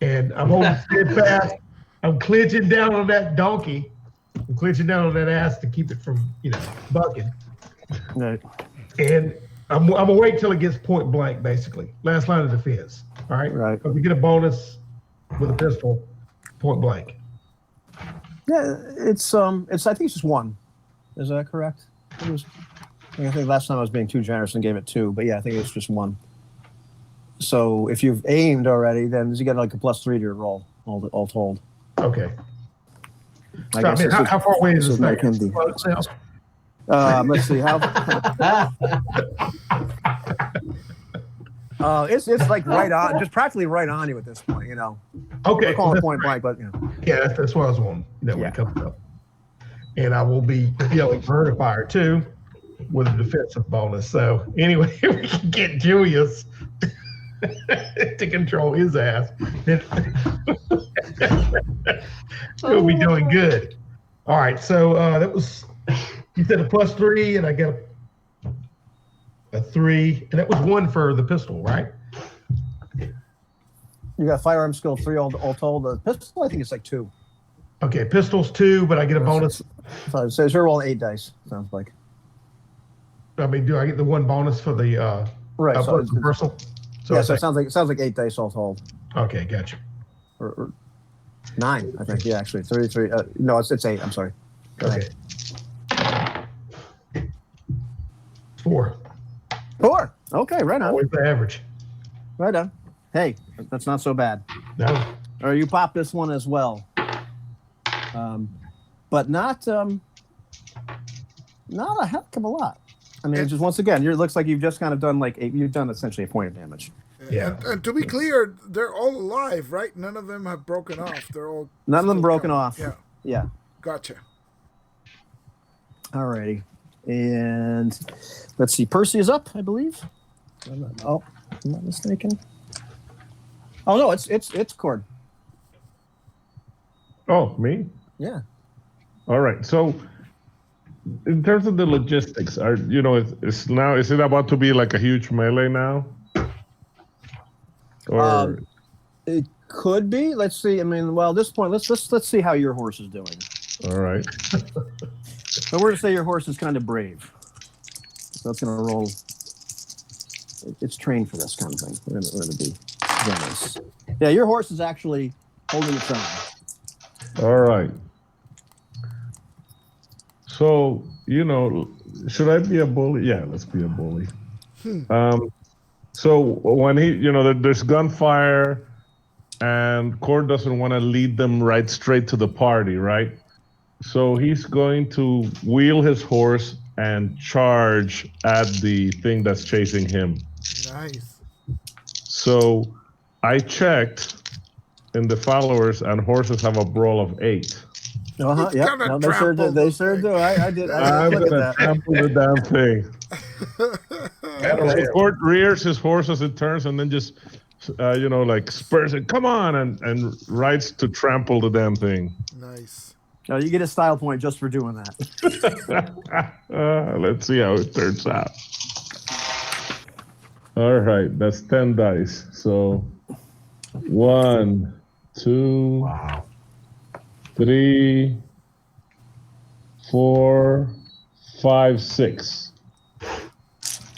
And I'm holding steadfast. I'm clenching down on that donkey. I'm clenching down on that ass to keep it from bucking. Right. And I'm gonna wait till it gets point blank, basically. Last line of defense. All right. Right. If we get a bonus with a pistol, point blank. Yeah, it's I think it's just 1. Is that correct? I think last time I was being too generous and gave it 2, but yeah, I think it's just 1. So if you've aimed already, then you get like a +3 to your roll, all told. Okay. I So, guess I mean, how far away is this like thing? Hindi. Close now? Let's see how. It's like right on, just practically right on you at this point. Okay. We're calling it that's point great. blank, but Yeah, that's what I was wanting. When Yeah. it comes up. And I will be yelling for her to fire too, with a defensive bonus. So anyway, we can get Julius to control his ass. He'll be doing good. All right. So that was, you said a +3, and I got a 3, and that was 1 for the pistol, right? you got firearm skill 3 all told. The pistol, I think it's like 2. Okay, pistol's 2, but I get a bonus. So it says you're rolling 8 dice. Sounds like. I mean, do I get the 1 bonus for the Right. So plus reversal? So yeah, it's so it sounds like 8 dice all told. okay, gotcha. Or 9, I think. Yeah, actually, 33. No, it's 8. I'm sorry. Go Okay. ahead. 4. 4. Okay, right on. Always the average. Right on. Hey, that's not so bad. No. Or you pop this one as well. But not a heck of a lot. I mean, just once again, it looks like you've just kind of done you've done essentially a point of damage. Yeah. And to be clear, they're all alive, right? None of them have broken off. They're all None of them still broken going. off. Yeah, Yeah. gotcha. Alrighty. And let's see. Percy is up, I believe. I'm not mistaken. Oh no, it's Cord. Oh, me? Yeah. All right. So, in terms of the logistics, is it about to be like a huge melee now? Or It could be. Let's see. I mean, well, at this point, let's see how your horse is doing. all right. So we're to say your horse is kind of brave. So it's going to roll. It's trained for this kind of thing. We're going to be generous. Yeah, your horse is actually holding its own. All right. So, should I be a bully? Yeah, let's be a bully. So when there's gunfire and Cord doesn't want to lead them right straight to the party, right? So he's going to wheel his horse and charge at the thing that's chasing him. Nice. So I checked in the followers, and horses have a brawl of 8. Uh-huh, yeah. Kinda No, they sure do. trampled They the sure thing. do. I did. I'm Look at gonna that. trample the damn thing. Cord rears his horse as it turns, and then just, spurs it. Come on, and rides to trample the damn thing. Nice. No, you get a style point just for doing that. Let's see how it turns out. All right, that's 10 dice. So 1, 2, Wow. 3, 4, 5, 6.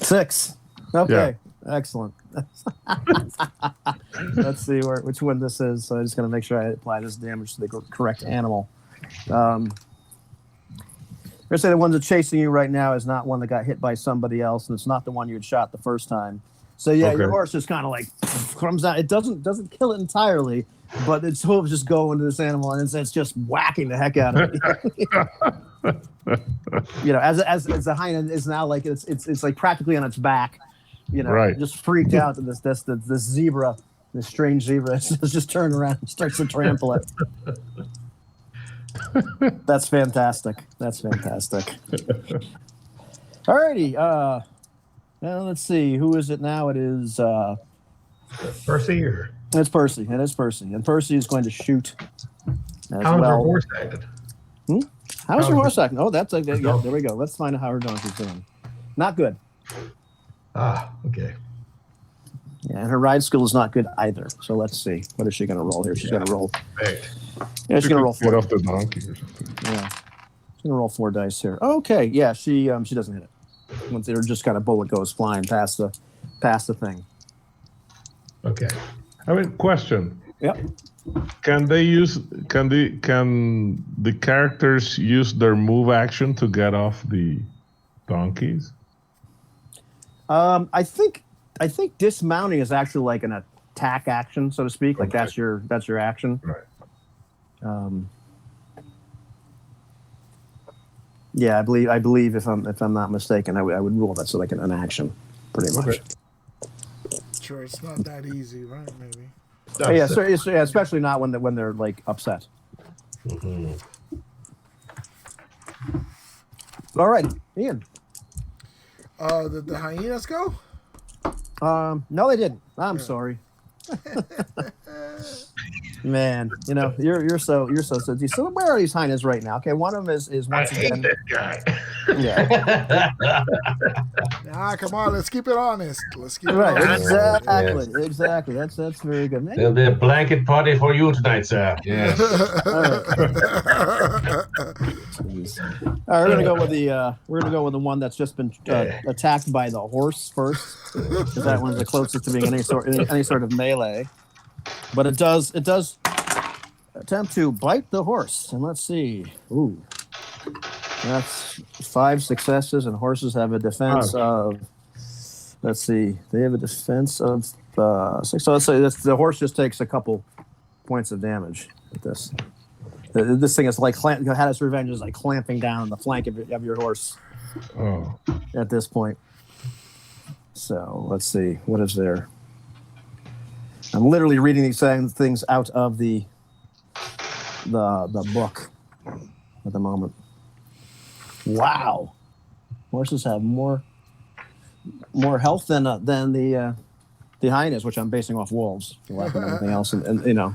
6. Okay, excellent. Let's see which one this is. So I'm just going to make sure I apply this damage to the correct animal. We're going to say the one that's chasing you right now is not one that got hit by somebody else, and it's not the one you had shot the first time. So yeah, Okay. your horse just kind of like comes out. It doesn't kill it entirely, but its hooves just go into this animal, and it's just whacking the heck out of it. As the hind is now like it's like practically on its back, Right. just freaked out that this zebra, this strange zebra, has just turned around and starts to trample it. That's fantastic. Alrighty. Well, let's see. Who is it now? It is Percy or it's Percy. It is Percy, and Percy is going to shoot as how's your well. horse acted? How's your horse acting? Oh, that's like yeah. There we go. Let's find out how her donkey's doing. Not good. Ah, okay. Yeah, and her ride skill is not good either. So let's see. What is she going to roll here? She's going to roll. Right. Yeah, she's going to roll Get 4. off the donkey or something. Yeah, she's going to roll 4 dice here. Okay, yeah, she doesn't hit it. Once they're just kind of bullet goes flying past the thing. Okay. I mean, question. Yep. Can the characters use their move action to get off the donkeys? I think dismounting is actually like an attack action, so to speak. Like that's your action. Right. Yeah, I believe if I'm not mistaken, I would rule that so like an action, pretty much. Okay. Sure, it's not that easy, right? Maybe. Oh, yeah, so especially not when they're like upset. Mm-hmm. All right, Ian. Did the hyenas go? No, they didn't. I'm sorry. Man, you're so sensitive. So where are these hyenas right now? Okay, one of them is once I hate again. that guy. Yeah, Come on, let's keep it honest. Let's keep it right. honest. Exactly. That's very good. There'll be a blanket party for you tonight, sir. Yes. All right. Jeez. All right, we're gonna go with the one that's just been attacked by the horse first, because that one's the closest to being any sort of melee. But it does attempt to bite the horse, and let's see. Ooh, that's 5 successes, and horses have a defense of. Let's see, they have a defense of 6. So let's say the horse just takes a couple points of damage with this. This thing is like had its revenge is like clamping down on the flank of your horse. Oh. At this point. So let's see, what is there? I'm literally reading these things out of the book at the moment. Wow, horses have more health than the hyenas, which I'm basing off wolves, for lack of anything else, and.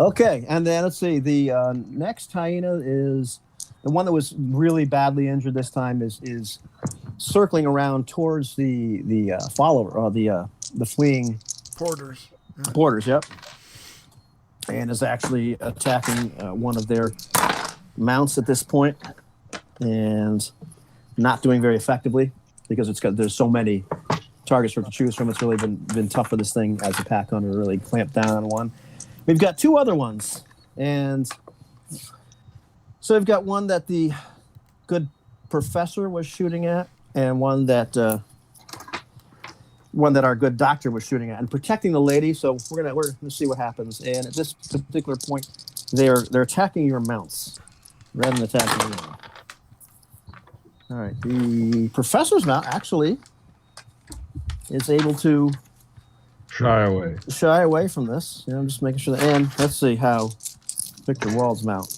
Okay, and then let's see. The next hyena is the one that was really badly injured this time. Is circling around towards the follower or the fleeing Porters. porters. Yep, and is actually attacking one of their mounts at this point, and not doing very effectively because there's so many targets for it to choose from. It's really been tough for this thing as a pack hunter to really clamp down on one. We've got 2 other ones, and so we've got one that the good professor was shooting at, and one that our good doctor was shooting at, and protecting the lady. So we're gonna see what happens. And at this particular point, they're attacking your mounts rather than attacking you. All right, the professor's mount actually is able to Shy away from this. I'm just making sure that. And let's see how Victor Wald's mount.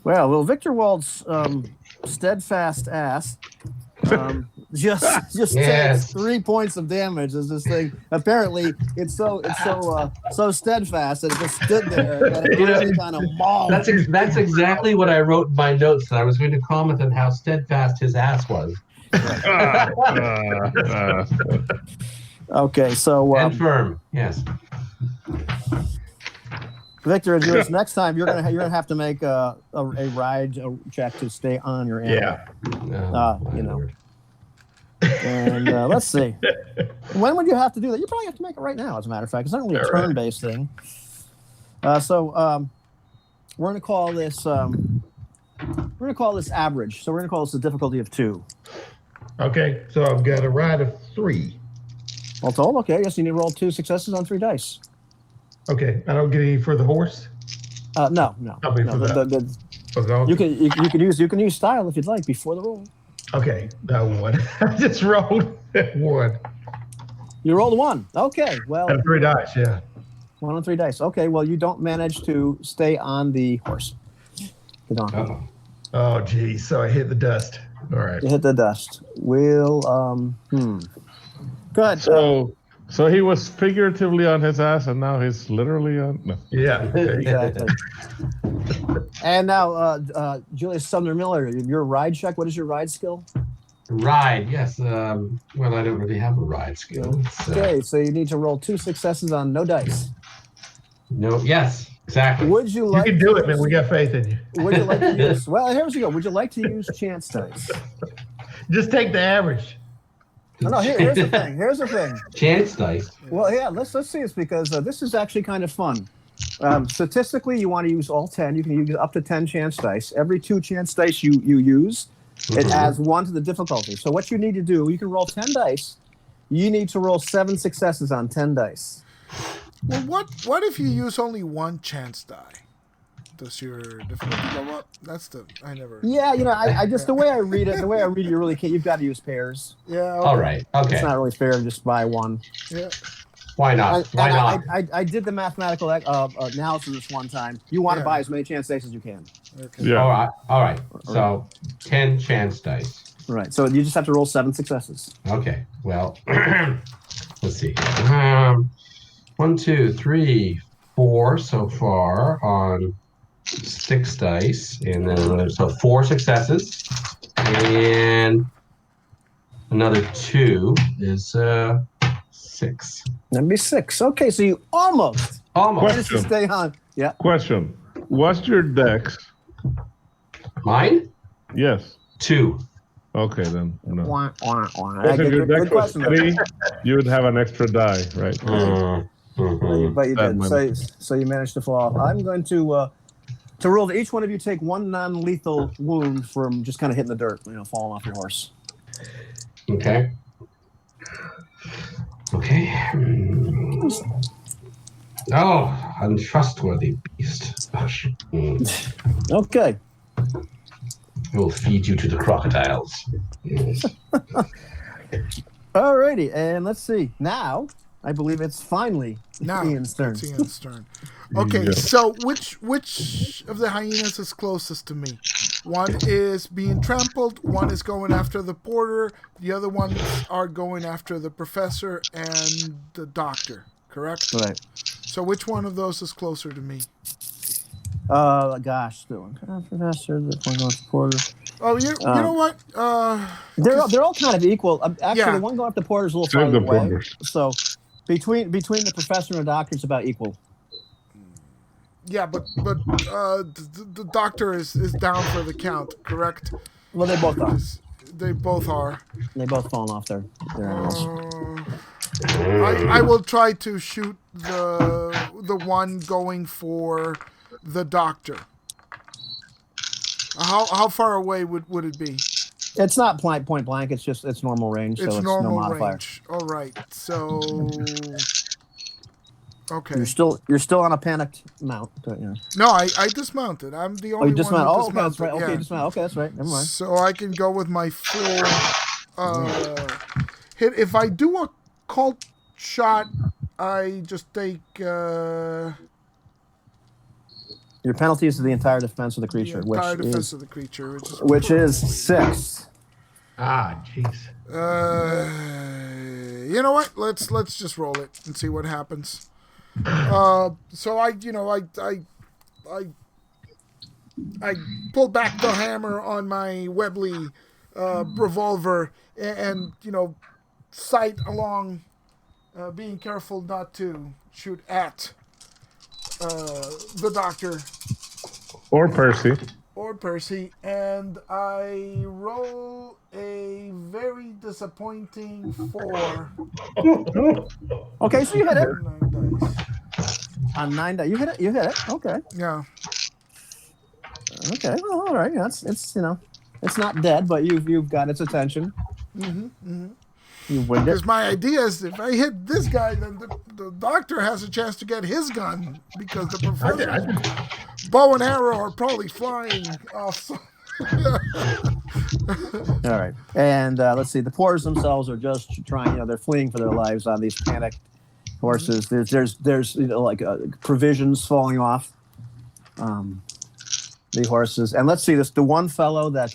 Well, Victor Wald's steadfast ass just takes 3 points of damage as this thing. Apparently, it's so steadfast that it just stood there and it really kind of mauled. That's exactly what I wrote in my notes. That I was going to comment on how steadfast his ass was. Okay, so and firm, yes. Victor, as yours, next time you're gonna have to make a ride check to stay on your animal. Yeah. Oh, You know. Lord. And let's see. When would you have to do that? You probably have to make it right now, as a matter of fact. It's not really a All right. turn-based thing. So we're gonna call this average. So we're gonna call this the difficulty of 2. Okay, so I've got a ride of 3. All told, okay. Yes, you need to roll 2 successes on 3 dice. Okay, I don't get any for the horse. No. I'll be for that. For the donkey? You can use style if you'd like before the roll. Okay, that one. I just rolled 1. You rolled a 1. Okay, well, And 3 dice, yeah. 1 on 3 dice. Okay, well, you don't manage to stay on the horse. The donkey. Uh-oh. Oh, geez. So I hit the dust. All right. You hit the dust. We'll Good. So he was figuratively on his ass, and now he's literally on. No. Yeah. Exactly. And now, Julius Sumner Miller, your ride check. What is your ride skill? Ride, yes. Well, I don't really have a ride skill. Okay, so you need to roll 2 successes on no dice. No, yes, exactly. Would you You like? can do it, man. We got faith in you. Would you like to use? Well, here we go. Would you like to use chance dice? Just take the average. No, here's the thing. Here's the thing. Chance dice. Well, yeah, let's see this because this is actually kind of fun. Statistically, you want to use all 10. You can use up to 10 chance dice. Every 2 chance dice you use, it adds 1 to the difficulty. So what you need to do, you can roll 10 dice. You need to roll 7 successes on 10 dice. Well, what if you use only 1 chance die? Does your difficulty go up? I never. Yeah, I just the way I read it, you really can't. You've got to use pairs. Yeah. Okay. All right. Okay. It's not really fair to just buy 1. Yeah. Why not? Why not? I did the mathematical analysis this one time. You want to buy as many chance dice as you can. Okay. Yeah. All right. So 10 chance dice. Right. So you just have to roll 7 successes. Okay. Well, let's see. 1, 2, 3, 4 so far on 6 dice, and then another, so 4 successes, and another 2 is 6. That'd be 6. Okay, so you almost managed to Question. stay on. Yeah. Question. What's your dex? Mine? Yes. 2. Okay, then. No. Wah, wah, wah. Because if your Good dex was question. 3, you would have an extra die, right? But you That did. might- So you managed to fall. I'm going to rule that each one of you take 1 non-lethal wound from just kind of hitting the dirt, falling off your horse. Okay. Okay. Oh, untrustworthy beast. Okay. I will feed you to the crocodiles. Alrighty, and let's see. Now, I believe it's finally Now Ian's turn. it's Ian's turn. Okay, Yeah. so which of the hyenas is closest to me? One is being trampled, one is going after the porter, the other ones are going after the professor and the doctor, correct? Right. So which one of those is closer to me? Gosh, the one professor, the one going to Porter. Oh, you know what? They're all kind of equal. Actually, Yeah. the one going up to Porter is a little Save farther the away. Porters. So between the professor and the doctor, it's about equal. Yeah, but the doctor is down for the count, correct? Well, they both are. They both are. They both fallen off their animals. I will try to shoot the one going for the doctor. How far away would it be? It's not point blank. It's normal range. So it's normal no modifier. range. All right. So okay. You're still on a panicked mount. No, I dismounted. I'm the only you dismount. one Oh, who okay, that's right. dismounted. Okay, Yeah. dismount. Okay, that's right. Never mind. So I can go with my full hit. If I do a cult shot, I just take Your penalty is to the entire defense of the the creature, entire which defense is of the creature, which is 6. Ah, jeez. You know what? Let's just roll it and see what happens. So I pull back the hammer on my Webley revolver and sight along, being careful not to shoot at the doctor Or Percy. or Percy, and I roll a very disappointing 4. Okay, so you hit it 9 dice. on 9 dice. You hit it. You hit it. Okay. Yeah. Okay. Well, all right. It's it's not dead, but you've got its attention. You wind it. Because my idea is if I hit this guy, then the doctor has a chance to get his gun because the professor's bow and arrow are probably flying off. All right. And let's see. The porters themselves are just trying. They're fleeing for their lives on these panicked horses. There's like provisions falling off. The horses, and let's see this. The one fellow that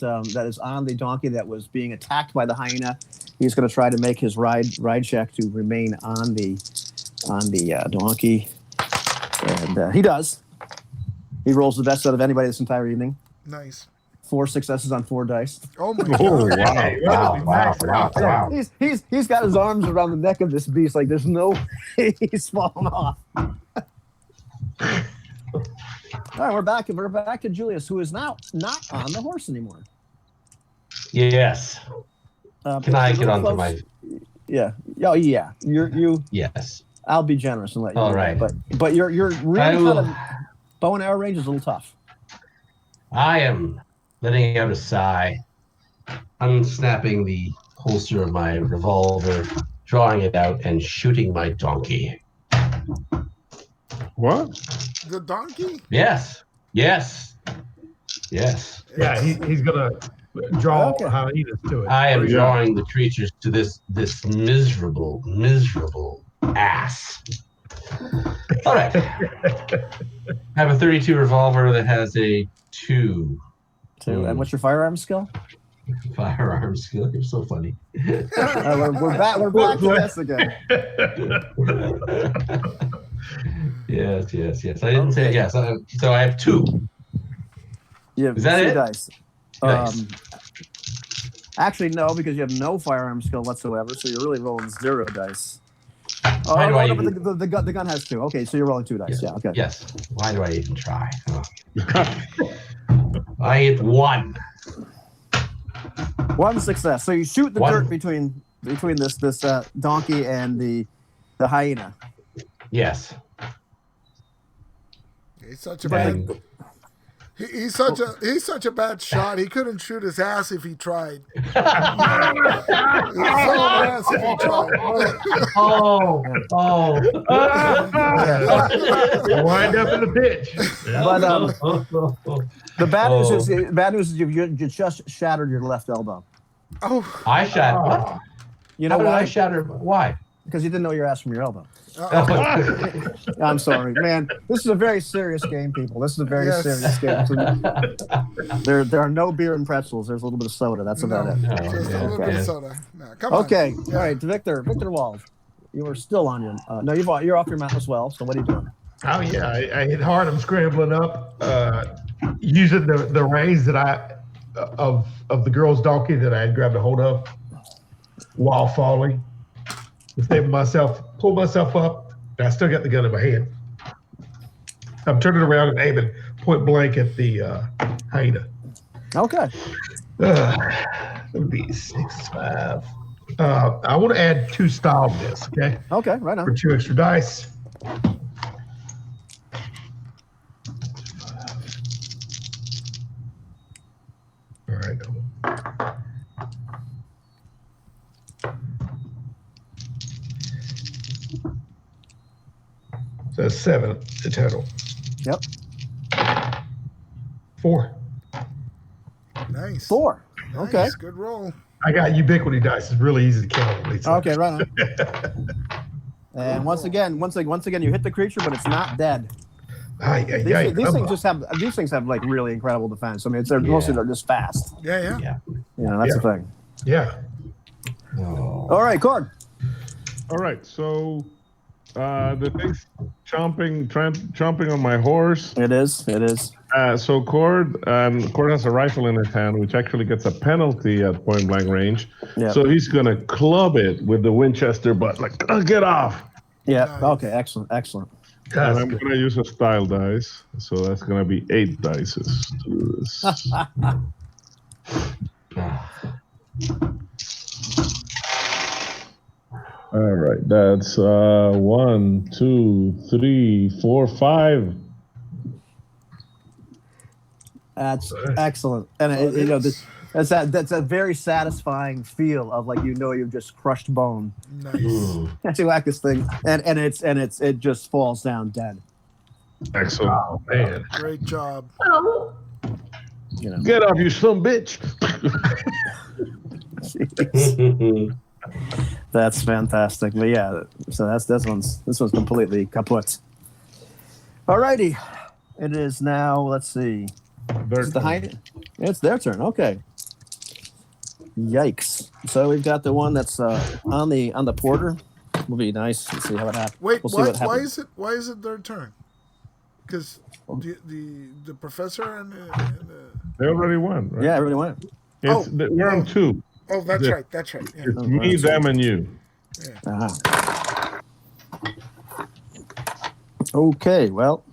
is on the donkey that was being attacked by the hyena. He's going to try to make his ride check to remain on the donkey, and he does. He rolls the best out of anybody this entire evening. Nice. 4 successes on 4 dice. Oh my Oh, god. Wow. He's got his arms around the neck of this beast like there's no way he's falling off. All right, we're back to Julius, who is now not on the horse anymore. Yes. Can I get onto my? Yeah. Oh yeah. You. Yes. I'll be generous and let you. All do right. that. But you're really kind of bow and arrow range is a little tough. I am letting out a sigh, unsnapping the holster of my revolver, drawing it out, and shooting my donkey. What? The donkey? Yes. Yes. Yes. Yeah, he's gonna draw Okay. hyenas to it. I am Yeah. drawing the creatures to this miserable ass. All right. I have a 32 revolver that has a 2 And what's your firearm skill? firearm skill. You're so funny. We're back to this again. Yes. I didn't say yes. So I have 2. You have Is that 2 it? dice. Nice. Actually, no, because you have no firearm skill whatsoever, so you're really rolling 0 dice. Oh, Why do I no, even- but the gun has 2. Okay, so you're rolling 2 dice. Yes. Yeah, okay. Yes. Why do I even try? Oh. I hit 1. 1 success. So you shoot the One. dirt between this donkey and the hyena. Yes. He's such a bad. And He's such a bad shot. He couldn't shoot his ass if he tried. His own ass if he tried. Wind up in the pitch. But the bad news is you just shattered your left elbow. Oh, I shot. What? You know How did I why? shatter? Why? Because you didn't know your ass from your elbow. Oh, I'm sorry, man. This is a very serious game, people. This is a very Yes. serious game. There are no beer and pretzels. There's a little bit of soda. That's about it. no, just a little bit yeah. of soda. No, come on. Okay. All right, Victor Wald. You are still on your. No, you're off your mount as well. So what are you doing? Oh yeah, I hit hard. I'm scrambling up, using the reins that I of the girl's donkey that I had grabbed a hold of while falling. To save myself, pull myself up, and I still got the gun in my hand. I'm turning around and aiming point blank at the hyena. Okay. That would be 6, 5. I want to add 2 style to this, okay? Okay. Right For on. 2 extra dice. All right. So that's 7 the total. Yep. 4. Nice. 4. Nice. Okay. Good roll. I got ubiquity dice. It's really easy to count. Okay. Right on. And once again, you hit the creature, but it's not dead. These things have like really incredible defense. I mean, mostly they're just fast. Yeah. Yeah. You know, that's the thing. Yeah. Oh. All right, Cord. All right, so the thing's chomping on my horse. It is. So Cord has a rifle in his hand, which actually gets a penalty at point blank range. Yeah. So he's gonna club it with the Winchester butt, like, get off. Yeah. Nice. Okay. Excellent. And That's I'm good. gonna use a style dice, so that's gonna be 8 dices to do this. All right, that's 1, 2, 3, 4, 5. That's excellent, and that's a very satisfying feel of like you've just crushed bone. Nice. As you whack this thing, and it just falls down dead. Excellent. Oh man. Great job. Get off, you son bitch! Jeez. That's fantastic. But yeah, so this one's completely kaput. Alrighty, it is now. Let's see. It's their turn. Okay. Yikes! So we've got the one that's on the porter. Will be nice. Let's see how it happens. Wait, We'll see what why happens. is it their turn? Because the professor and They already won, right? Yeah, everybody went. We're on 2. oh, that's Yeah. right. That's right. Yeah. It's me, them, and you. Uh-huh. Okay, well.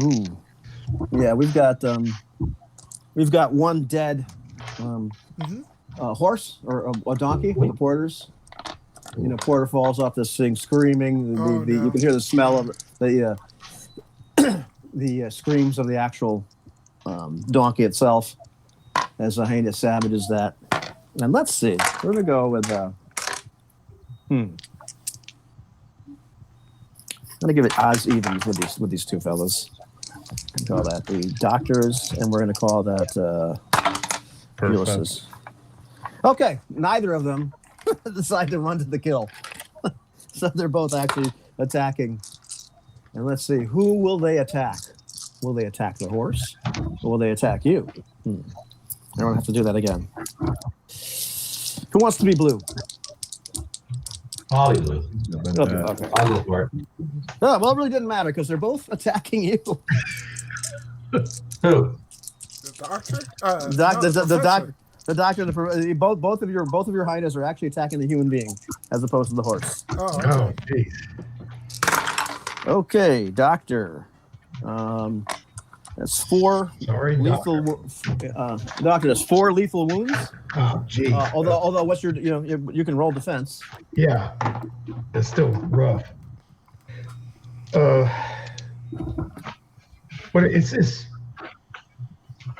Ooh. Yeah, we've got one dead horse or a donkey with the porters. Porter falls off this thing screaming. Oh, no. You can hear the smell of the screams of the actual donkey itself as a heinous savages that. And let's see, we're gonna go with I'm gonna give it odds evens with these two fellas. Call that the doctors, and we're gonna call that Ulysses. Okay, neither of them decide to run to the kill, so they're both actually attacking. And let's see, who will they attack? Will they attack the horse, or will they attack you? I don't have to do that again. Who wants to be blue? I'll be blue. Okay. I'll go for it. Oh, well, it really didn't matter because they're both attacking you. Who? The doctor. The doctor, both of your highness are actually attacking the human being as opposed to the horse. Oh, okay. Oh jeez. Okay, doctor. That's 4 Sorry, lethal. Doctor, that's 4 lethal wounds. Oh geez. Although, what's your you can roll defense. Yeah. It's still rough. But it's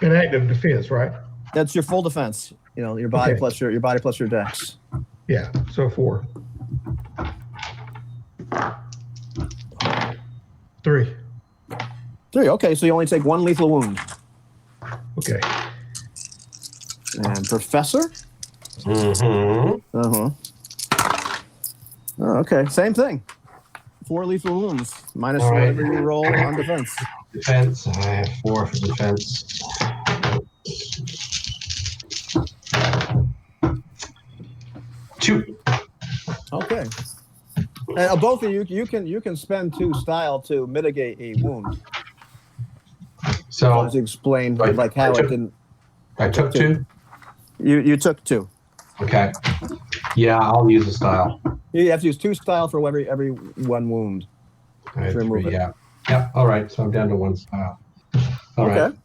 an active defense, right? That's your full defense. Your body Okay. plus your body plus your dex. Yeah. So 4. 3. 3. Okay, so you only take 1 lethal wound. Okay. And professor. Mm-hmm. Oh, okay, same thing. 4 lethal wounds minus All right. whatever you roll on defense. Defense. I have 4 for defense. 2. Okay. And both of you can spend 2 style to mitigate a wound. So As you explained, Right. like how I it took- didn't. I took 2. You took 2. Okay. Yeah, I'll use a style. You have to use 2 style for every 1 wound. I had Remove 3, it. yeah. Yep. All right. So I'm down to 1 style. All right. Okay.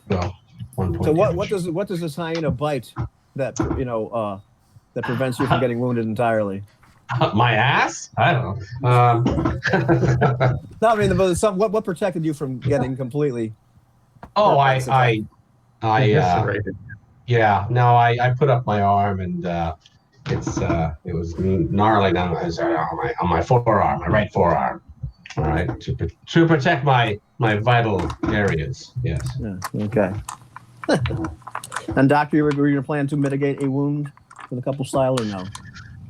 So 1 point. So damage. what does this hyena bite that that prevents you from getting wounded entirely? My ass? I don't know. No, I mean, what protected you from getting completely? Oh, That's I Eviscerated. yeah. No, I put up my arm and it was gnarly down on my forearm, my right forearm. All right, to protect my vital areas. Yes. Yeah, okay. And doctor, you were going to plan to mitigate a wound with a couple style or no?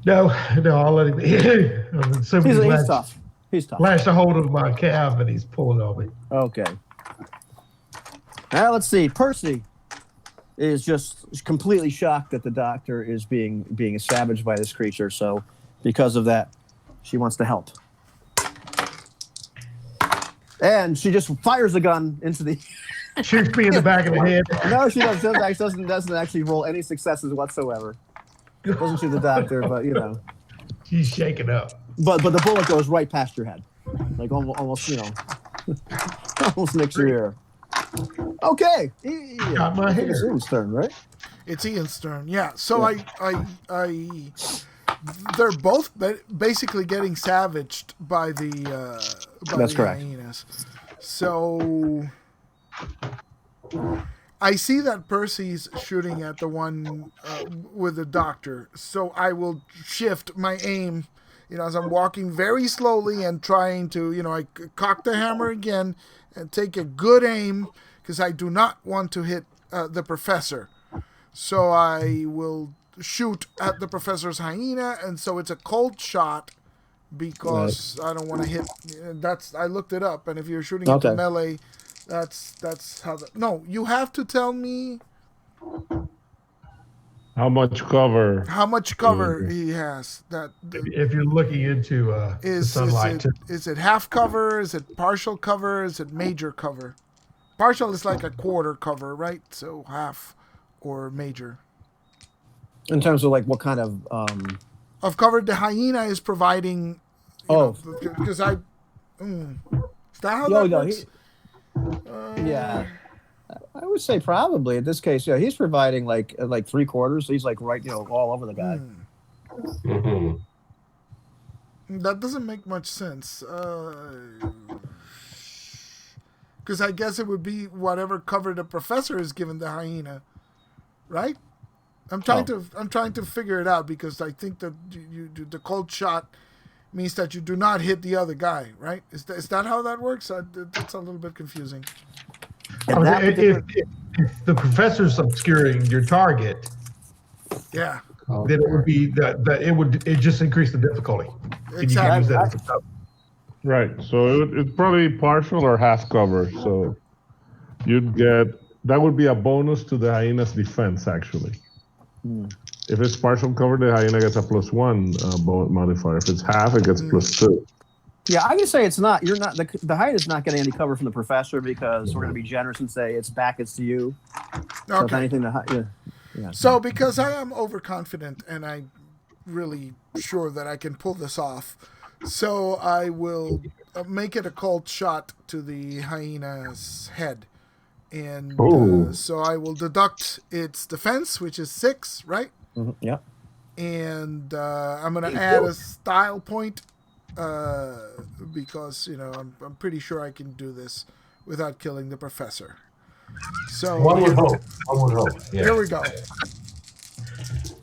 No, I'll let him. I'm assuming He's lashed, tough. He's tough. lashed a hold of my calf and he's pulling on me. Okay. Now let's see. Percy is just completely shocked that the doctor is being savaged by this creature. So, because of that, she wants to help, and she just fires a gun into the. Shoots me in the back of the head. No, she doesn't actually roll any successes whatsoever. Doesn't shoot the doctor, but She's shaking up. but the bullet goes right past your head, like almost almost next to your ear. Okay, Got my I think it's hair. Ian's turn, right? It's Ian's turn. Yeah. So they're both basically getting savaged by the That's correct. hyenas. So I see that Percy's shooting at the one with the doctor. So I will shift my aim, as I'm walking very slowly and trying to, I cock the hammer again and take a good aim because I do not want to hit the professor. So I will shoot at the professor's hyena, and so it's a cold shot because I don't want to hit. I looked it up, and if you're shooting at the melee, that's how. No, you have to tell me How much cover? how much cover he has. If you're looking into the sunlight, is it half cover? Is it partial cover? Is it major cover? Partial is like a quarter cover, right? So half or major. In terms of like what kind of Of cover the hyena is providing. Because is that how that works? Yeah, I would say probably in this case, he's providing like 3/4. So he's like right, all over the guy. Mm-hmm. That doesn't make much sense. Because I guess it would be whatever cover the professor is giving the hyena, right? I'm trying to figure it out because I think that the cold shot means that you do not hit the other guy, right? Is that how that works? That's a little bit confusing. if the professor's obscuring your target, Yeah, then it would be that it just increase the difficulty. And you can use that as a cover. Right. So it's probably partial or half cover. So you'd get that would be a bonus to the hyena's defense actually. If it's partial cover, the hyena gets a +1 modifier. If it's half, it gets +2. Yeah, I can say it's not. You're not the hyena's not getting any cover from the professor because we're going to be generous and say it's to you. So if anything, yeah. So because I am overconfident and I'm really sure that I can pull this off, so I will make it a cold shot to the hyena's head. And so I will deduct its defense, which is 6, right? Mm-hmm. Yeah. And I'm going to add a style point because, I'm pretty sure I can do this without killing the professor. So One would hope. Yeah. Here we go.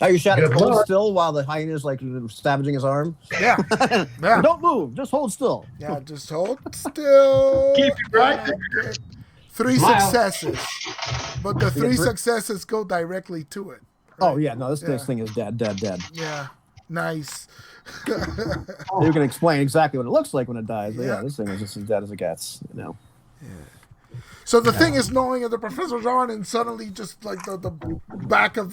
Are you shouting hold still while the hyena is like savaging his arm? Yeah. Yeah. Don't move. Just hold still. Yeah, just hold still. Keep it right there. 3 Smile. successes. But the 3 successes go directly to it. Oh, yeah. No, this thing is dead. Yeah. Nice. You can explain exactly what it looks like when it dies. But yeah, this thing is just as dead as it gets, So the thing is gnawing at the professor's arm, and suddenly just like the back of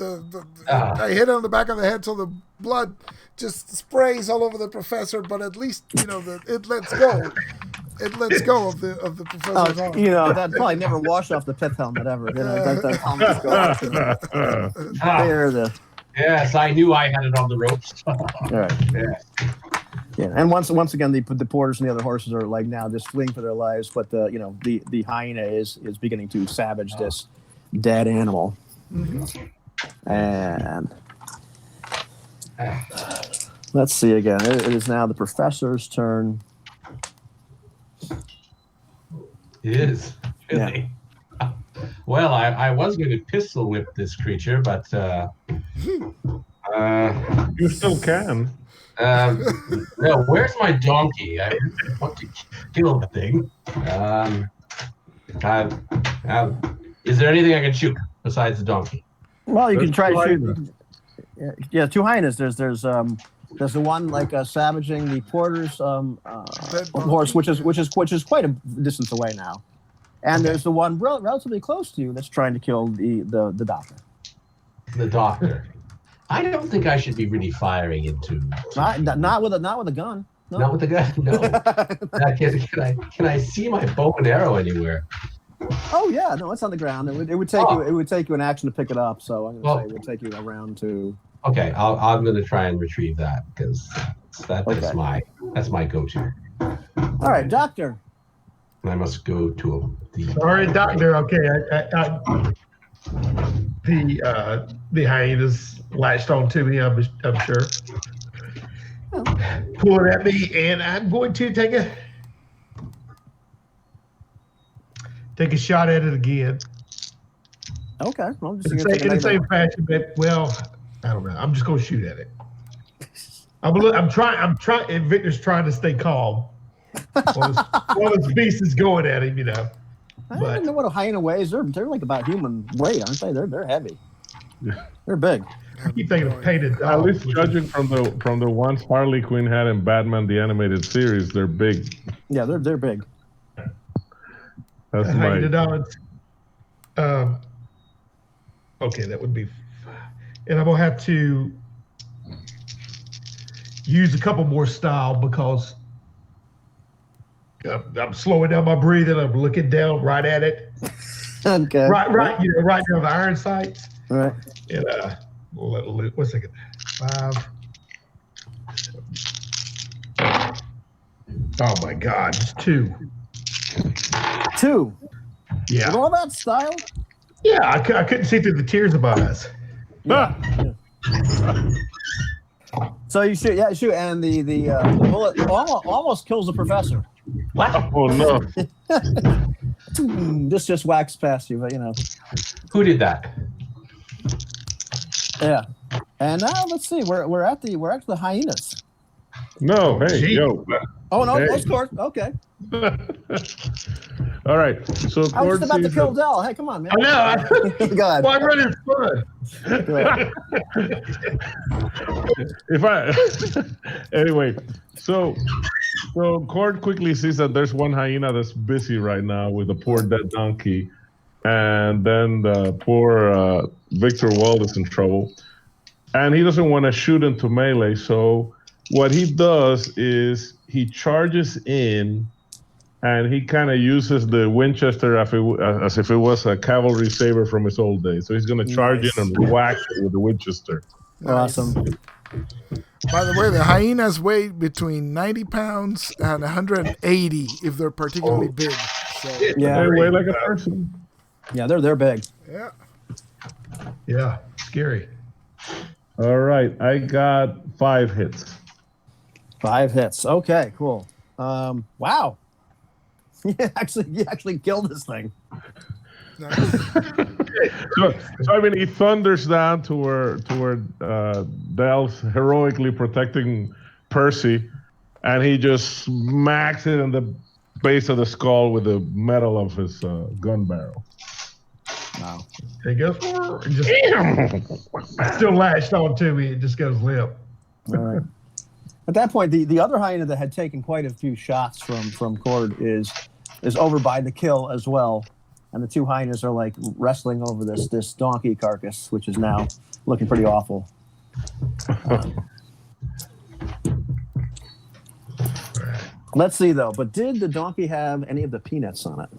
I hit it on the back of the head, so the blood just sprays all over the professor. But at least it lets go. It lets go of the professor's arm. That probably never washed off the pith helmet ever. That helmet just goes off. Yes, I knew I had it on the ropes. All right. Yeah, and once again, the porters and the other horses are like now just fleeing for their lives, but the hyena is beginning to savage this dead animal, and let's see again. It is now the professor's turn. It is really. Yeah. Well, I was going to pistol whip this creature, but You still can. no, where's my donkey? I want to kill the thing. Is there anything I can shoot besides the donkey? Well, you can try to shoot. Yeah, 2 hyenas. There's the one like savaging the porter's horse, which is quite a distance away now, and there's the one relatively close to you that's trying to kill the doctor. The doctor. I don't think I should be really firing into. Not with a gun. No. Not with the gun. No. Can I see my bow and arrow anywhere? Oh yeah, no, it's on the ground. It would take you an action to pick it up. So I'm gonna say it would take you a round to. Okay, I'm gonna try and retrieve that because that is my That's my go-to. All right, doctor. And I must go to the. All right, doctor. Okay, the hyenas latched onto me. I'm sure. Pulling at me, and I'm going to take a shot at it again. Okay. Well, I'm just In gonna take a the same negative. fashion, but I don't know. I'm just going to shoot at it. I'm trying. And Victor's trying to stay calm while this beast is going at him. I don't know what a hyena weighs. They're like about human weight, aren't they? They're heavy. They're big. I keep thinking of painted At dogs. least judging from the ones Harley Quinn had in Batman the Animated Series, they're big. Yeah, they're big. That's Hyena my. dogs. Okay, that would be. And I'm gonna have to use a couple more style because I'm slowing down my breathing. I'm looking down right at it. Okay. Right down the iron sights. All right. And we'll let it loop. 1 second. 5. Oh my God, it's 2. 2. Yeah. With all that style? Yeah, I couldn't see through the tears of my eyes. Ah! So you shoot, and the bullet almost kills the professor. Oh no! Just whacks past you, but Who did that? Yeah. And now let's see, we're at the hyenas. No, hey, Gee. yo. Oh no, Hey. no score. Okay. All right. So I was Cord just about to sees kill that- Dell. Hey, come on, man. I know. God. Why run is fun? if I anyway, so Cord quickly sees that there's one hyena that's busy right now with a poor dead donkey, and then the poor Victor Wald is in trouble, and he doesn't want to shoot into melee. So what he does is he charges in, and he kind of uses the Winchester as if it was a cavalry saber from his old days. So he's going to charge Nice. in and whack it with the Winchester. Awesome. By the way, the hyenas weigh between 90 pounds and 180 if they're particularly big. So, Yeah. They weigh like a person. Yeah, they're big. yeah. Yeah, scary. All right, I got 5 hits. 5 hits. Okay, cool. Wow. You actually killed this thing. Nice. So I mean, he thunders down to where Dell's heroically protecting Percy, and he just smacks it in the base of the skull with the metal of his gun barrel. Wow. It goes. It just still latched on to me. It just goes limp. All right. At that point, the other hyena that had taken quite a few shots from Cord is over by the kill as well, and the 2 hyenas are like wrestling over this donkey carcass, which is now looking pretty awful. Let's see though. But did the donkey have any of the peanuts on it?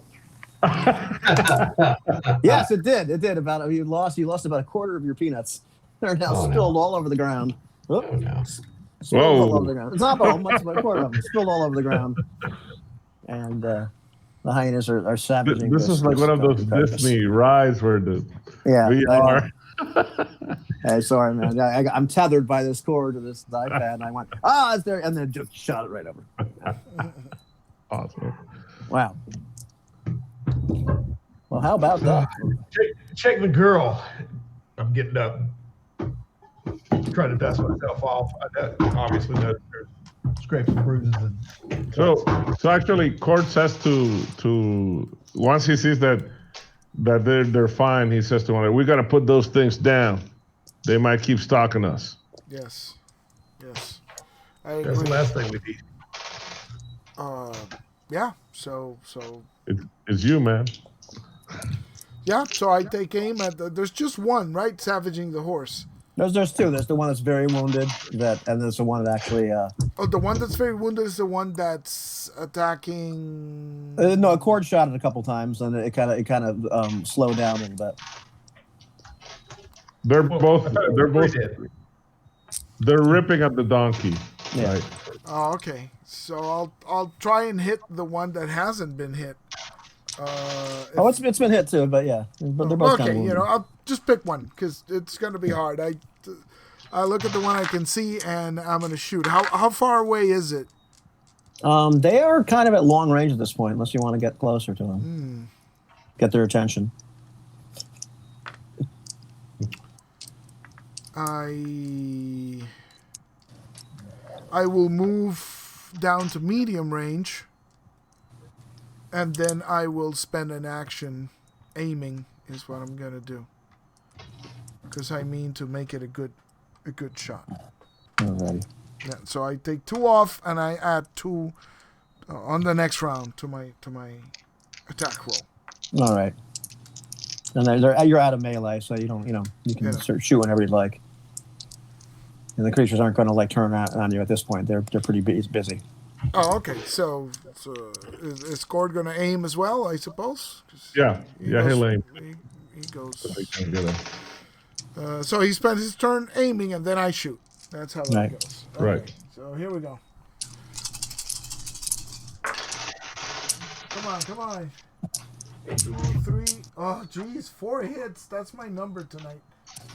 Yes, it did. It did. You lost about a quarter of your peanuts. They're now spilled all over the ground. Oh no. Spilled all Whoa. over the ground. It's not all, much, but a quarter of them spilled all over the ground. And the hyenas are savaging. This is like one of those carcass. Disney rides where the VR. Hey, sorry, man. I'm tethered by this cord to this iPad, and I went, it's there, and then just shot it right over. Awesome. Wow. Well, how about that? Check the girl. I'm getting up. Trying to dust myself off. I obviously know there's scrapes and bruises. And So actually, Cord says to once he sees that they're fine, he says to one, "We got to put those things down. They might keep stalking us." Yes. I agree. that's the last thing we need. Yeah. So It's you, man. yeah. So I take aim at there's just one, right? Savaging the horse. There's 2. There's the one that's very wounded, and there's the one that actually. Oh, the one that's very wounded is the one that's attacking. No, a cord shot it a couple times, and it kind of slowed down a little bit. They're Well, both I thought it they're was both pretty dead. they're ripping at the donkey. Yeah. Right. Oh, okay. So I'll try and hit the one that hasn't been hit. Oh, it's been hit too, but yeah, but they're both kind of Okay, wounded. I'll just pick one because it's going to be hard. I look at the one I can see and I'm going to shoot. How far away is it? They are kind of at long range at this point, unless you want to get closer to them, get their attention. I will move down to medium range, and then I will spend an action aiming. Is what I'm gonna do, because I mean to make it a good shot. Alrighty. Yeah, so I take 2 off, and I add 2 on the next round to my attack roll. All right. And you're out of melee, so you don't, you can start shooting whenever you'd like. And the creatures aren't going to like turn on you at this point. They're pretty busy. Oh, okay. So is Cord going to aim as well? I suppose. Yeah, he'll aim. He goes. So he spends his turn aiming, and then I shoot. That's how that goes. Okay, right. So here we go. Come on. 2, 3. Oh, geez, 4 hits. That's my number tonight.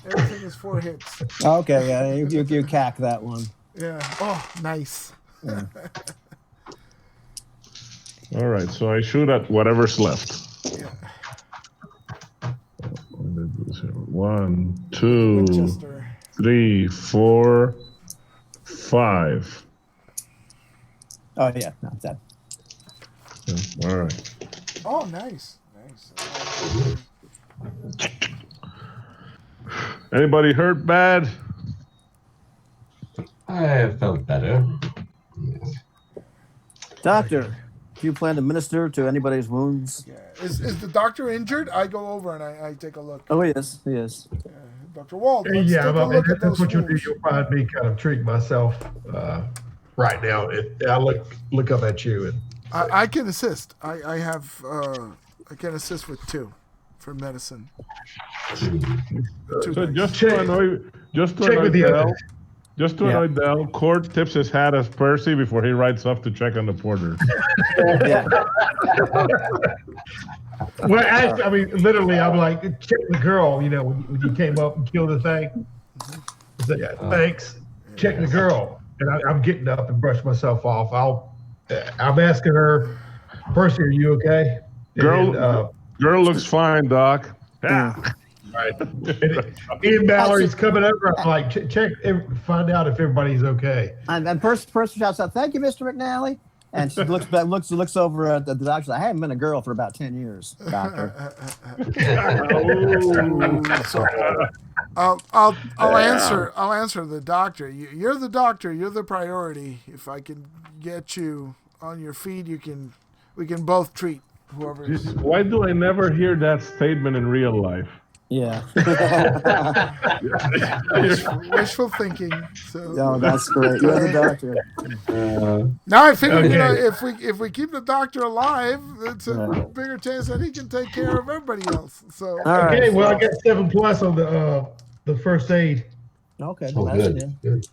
Everything is 4 hits. Okay, yeah, you cack that one. Yeah. Oh, nice. Yeah. All right, so I shoot at whatever's left. Yeah. 1, 2, Winchester. 3, 4, 5. Oh yeah, not that. Yeah, all right. Oh, nice. Anybody hurt bad? I felt better. Doctor, do you plan to minister to anybody's wounds? Yeah. Is the doctor injured? I go over and I take a look. Oh, he is. Dr. Wald, let's take a look at that's those what you'll do. wounds. You'll find me kind of treating myself right now. I look up at you and I can assist. I can assist with 2 for medicine. So dice. just to annoy Del, Cord tips his hat as Percy before he rides off to check on the porter. Yeah. well, actually, I mean, literally, I'm like, check the girl. When you came up and killed the thing. I said, yeah, thanks. Check the girl, and I'm getting up and brush myself off. I'm asking her, Percy, are you okay? Girl looks fine, Doc. Yeah. Right. Ian Mallory's coming over. I'm like, find out if everybody's okay. And Percy shouts out, "Thank you, Mr. McNally." And she looks over at the doctor. She's like, I haven't been a girl for about 10 years, doctor. I'll answer the doctor. You're the doctor. You're the priority. If I can get you on your feet, we can both treat whoever. Why do I never hear that statement in real life? Yeah. Wishful thinking. So. No, that's great. You're the doctor. Now I figured, if we keep the doctor alive, it's a bigger chance that he can take care of everybody else. So. Okay, well, I got 7+ on the first aid. Okay, Oh, that's good. good.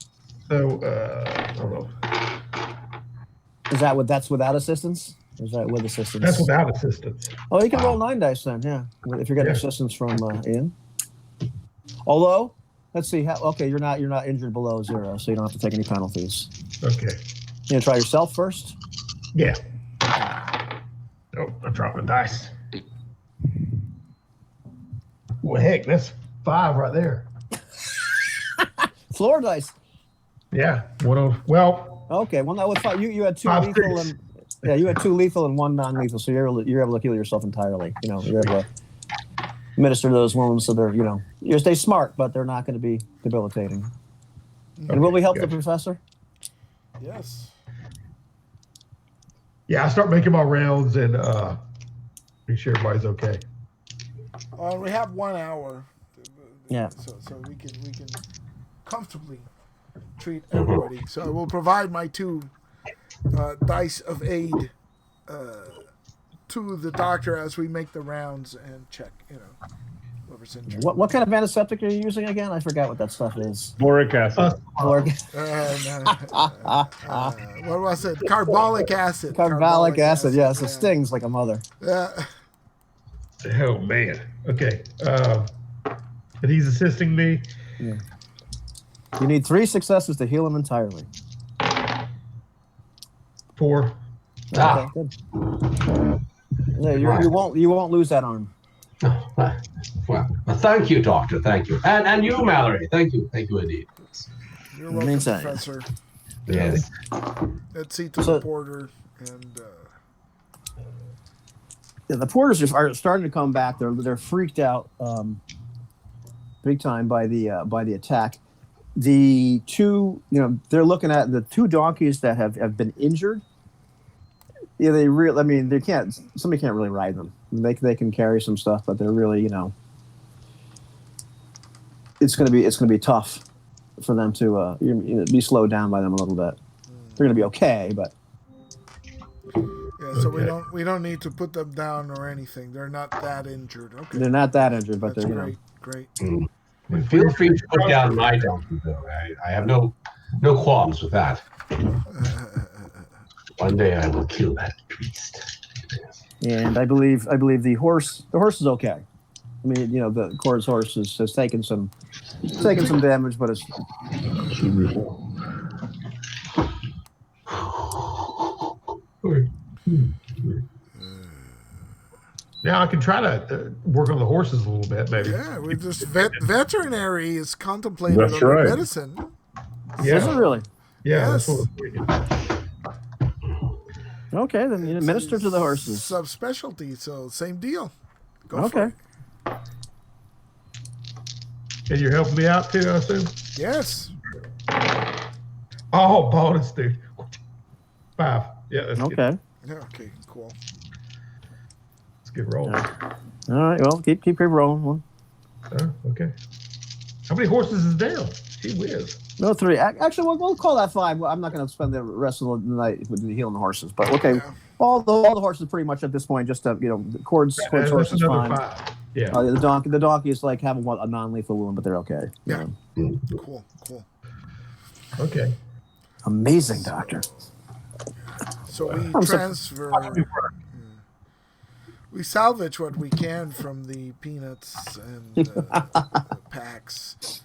So I don't know. Is that's without assistance? Or is that with assistance? That's without assistance. Oh, you can roll 9 dice then, yeah. If you're getting assistance from Ian. Although, let's see. You're not injured below 0, so you don't have to take any penalties. Okay. You gonna try yourself first? Yeah. Oh, I'm dropping dice. Well, heck, that's 5 right there. Floor dice. Yeah. Well. Okay. Well, no, it's fine. You had 2 5, lethal 6. and you had 2 lethal and 1 non-lethal, so you're able to heal yourself entirely. You're able to administer those wounds, so they're you stay smart, but they're not going to be debilitating. And will we help the professor? Yes. Yeah, I start making my rounds and make sure everybody's okay. We have 1 hour. Yeah. So we can comfortably treat everybody. So I will provide my 2 dice of aid to the doctor as we make the rounds and check, whoever's injured. What kind of antiseptic are you using again? I forgot what that stuff is. Boric acid. Boric- What was it? Carbolic acid. Carbolic acid. Yes, yeah. it stings like a mother. Oh man. Okay. And he's assisting me. Yeah. You need 3 successes to heal him entirely. 4. Ah. Okay, good. Yeah, you won't lose that arm. Well, thank you, Doctor. Thank you. And you, Mallory. Thank you. Thank you indeed. You're welcome, Meantime. Professor. Yes. Let's see to the porter and. Yeah, the porters are starting to come back. They're freaked out, big time by the attack. The 2, they're looking at the 2 donkeys that have been injured. Yeah, they can't. Somebody can't really ride them. They can carry some stuff, but they're really, it's gonna be tough for them to be slowed down by them a little bit. They're gonna be okay, but Yeah, so we don't need to put them down or anything. They're not that injured. Okay. they're not that injured. But That's they're great. Feel free to put down my donkey, though. I have no qualms with that. One day I will kill that beast. And I believe the horse is okay. I mean, the Cord's horse has taken some damage, but it's Now I can try to work on the horses a little bit, maybe. Yeah, we just veterinary is contemplated That's under right. medicine. is it really? Yeah, Yes. that's what I'm thinking. Okay, then you minister to the horses. Subspecialty, so same deal. Go Okay. for it. And you're helping me out too, I assume? Yes. Oh, bonus, dude. 5. Yeah, that's good. Okay. Yeah, okay, cool. Let's get rolling. All right. Well, keep rolling. One. Okay. How many horses is down? Gee whiz. No, 3. Actually, we'll call that 5. I'm not going to spend the rest of the night with healing the horses, but okay. Yeah. All the horses pretty much at this point. Just the Cord's That's horse is another fine. 5. Yeah. The donkey is like having a non-lethal wound, but they're okay. Yeah. Cool. Okay. Amazing, doctor. So we I'm so- transfer. We salvage what we can from the peanuts and the packs.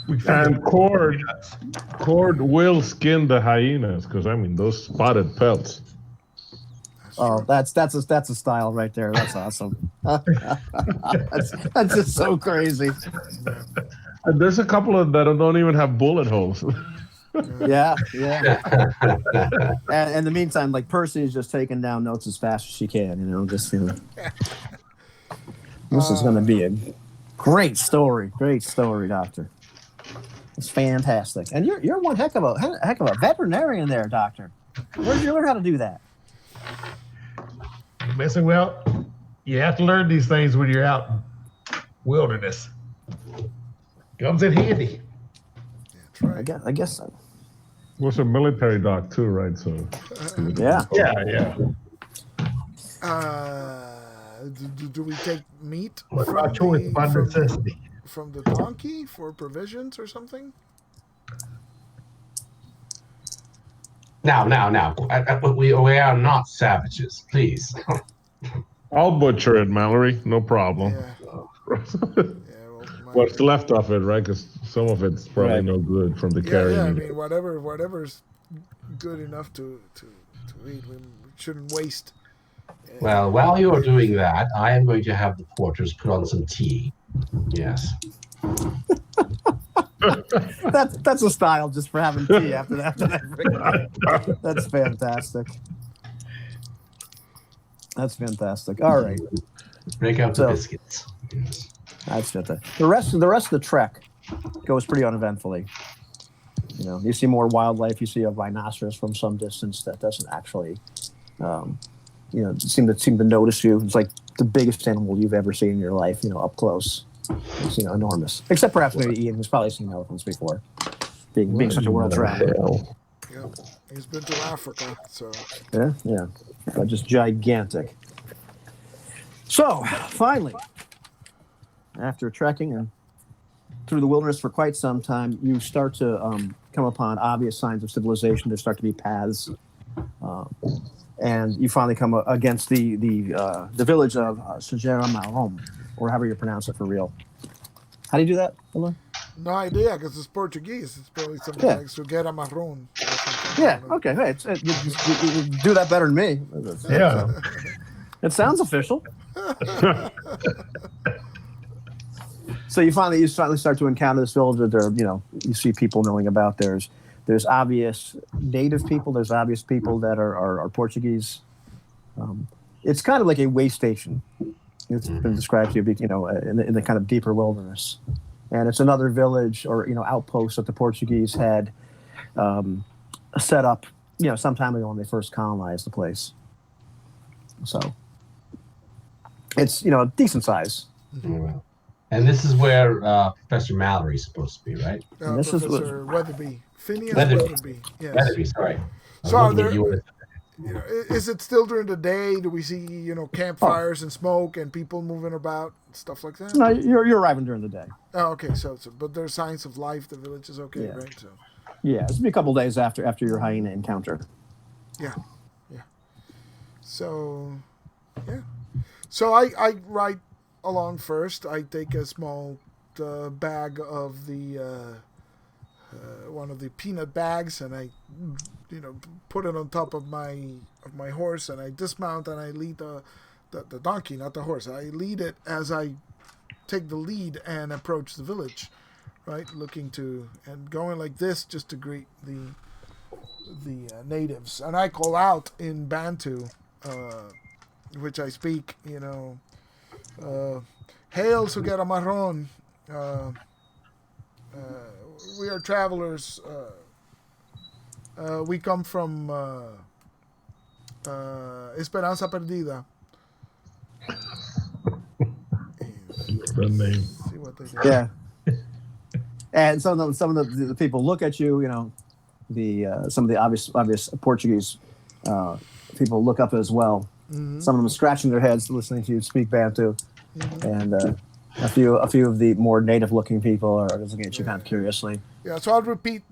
We found And Cord will skin the hyenas because those spotted pelts. Oh, that's a style right there. That's awesome. that's just so crazy. And there's a couple of that don't even have bullet holes. Yeah. And in the meantime, like Percy is just taking down notes as fast as she can. This is going to be a great story. Great story, Doctor. It's fantastic. And you're one heck of a veterinarian there, Doctor. Where did you learn how to do that? messing well. You have to learn these things when you're out in wilderness. Comes in handy. That's right. I guess so. Was a military doc too, right? So Yeah. Yeah. Do we take meat By choice, by necessity. from the donkey for provisions or something? Now. We are not savages, please. I'll butcher it, Mallory. No problem. Yeah. What's left of it, right? Because some of it's probably Right. no good from the Yeah, carrying. I mean, whatever's good enough to eat, we shouldn't waste. Well, while you are doing that, I am going to have the porters put on some tea. Yes. That's a style just for having tea after that. That's fantastic. That's fantastic. All right. Break out the biscuits. Yes. That's fantastic. The rest of the trek goes pretty uneventfully. You see more wildlife. You see a rhinoceros from some distance that doesn't actually, seem to notice you. It's like the biggest animal you've ever seen in your life. Up close. It's enormous. Except perhaps maybe Ian, who's probably seen elephants before, being such a world traveler. Yeah, he's been to Africa, so Yeah, but just gigantic. So, finally, after trekking and through the wilderness for quite some time, you start to come upon obvious signs of civilization. There start to be paths, and you finally come against the village of Sajeramarom, or however you pronounce it for real. How do you do that, Hello? No idea, because it's Portuguese. It's probably something Yeah. like Suguera Marron. or something. Yeah. Okay. Hey, you do that better than me. Yeah. It sounds official. So you finally start to encounter this village. There, you see people milling about. There's obvious native people. There's obvious people that are Portuguese. It's kind of like a way station. It's been described to you, in the kind of deeper wilderness, and it's another village or outpost that the Portuguese had set up, some time ago when they first colonized the place. So it's decent size. And this is where Professor Mallory's supposed to be, right? This is Professor Weatherby. Phineas Weatherby. Weatherby. Yes. Weatherby, sorry. So are there, You were- is it still during the day? Do we see, campfires and smoke and people moving about, stuff like that? No, you're arriving during the day. Oh, okay. So but there's signs of life. The village is okay, Yeah. right? So, Yeah, it's been a couple days after your hyena encounter. yeah. So, yeah. So I ride along first. I take a small bag of the one of the peanut bags, and I put it on top of my horse, and I dismount, and I lead the donkey, not the horse. I lead it as I take the lead and approach the village, right? Looking to and going like this just to greet the natives, and I call out in Bantu, which I speak, Hail Suguera Marron. We are travelers. We come from Esperanza Perdida. Good name. See what they do. Yeah. And some of the people look at you. Some of the obvious Portuguese people look up as well. Mm-hmm. Some of them scratching their heads listening to you speak Bantu, and a few of the more native-looking people are looking at you kind of curiously. Yeah, so I'll repeat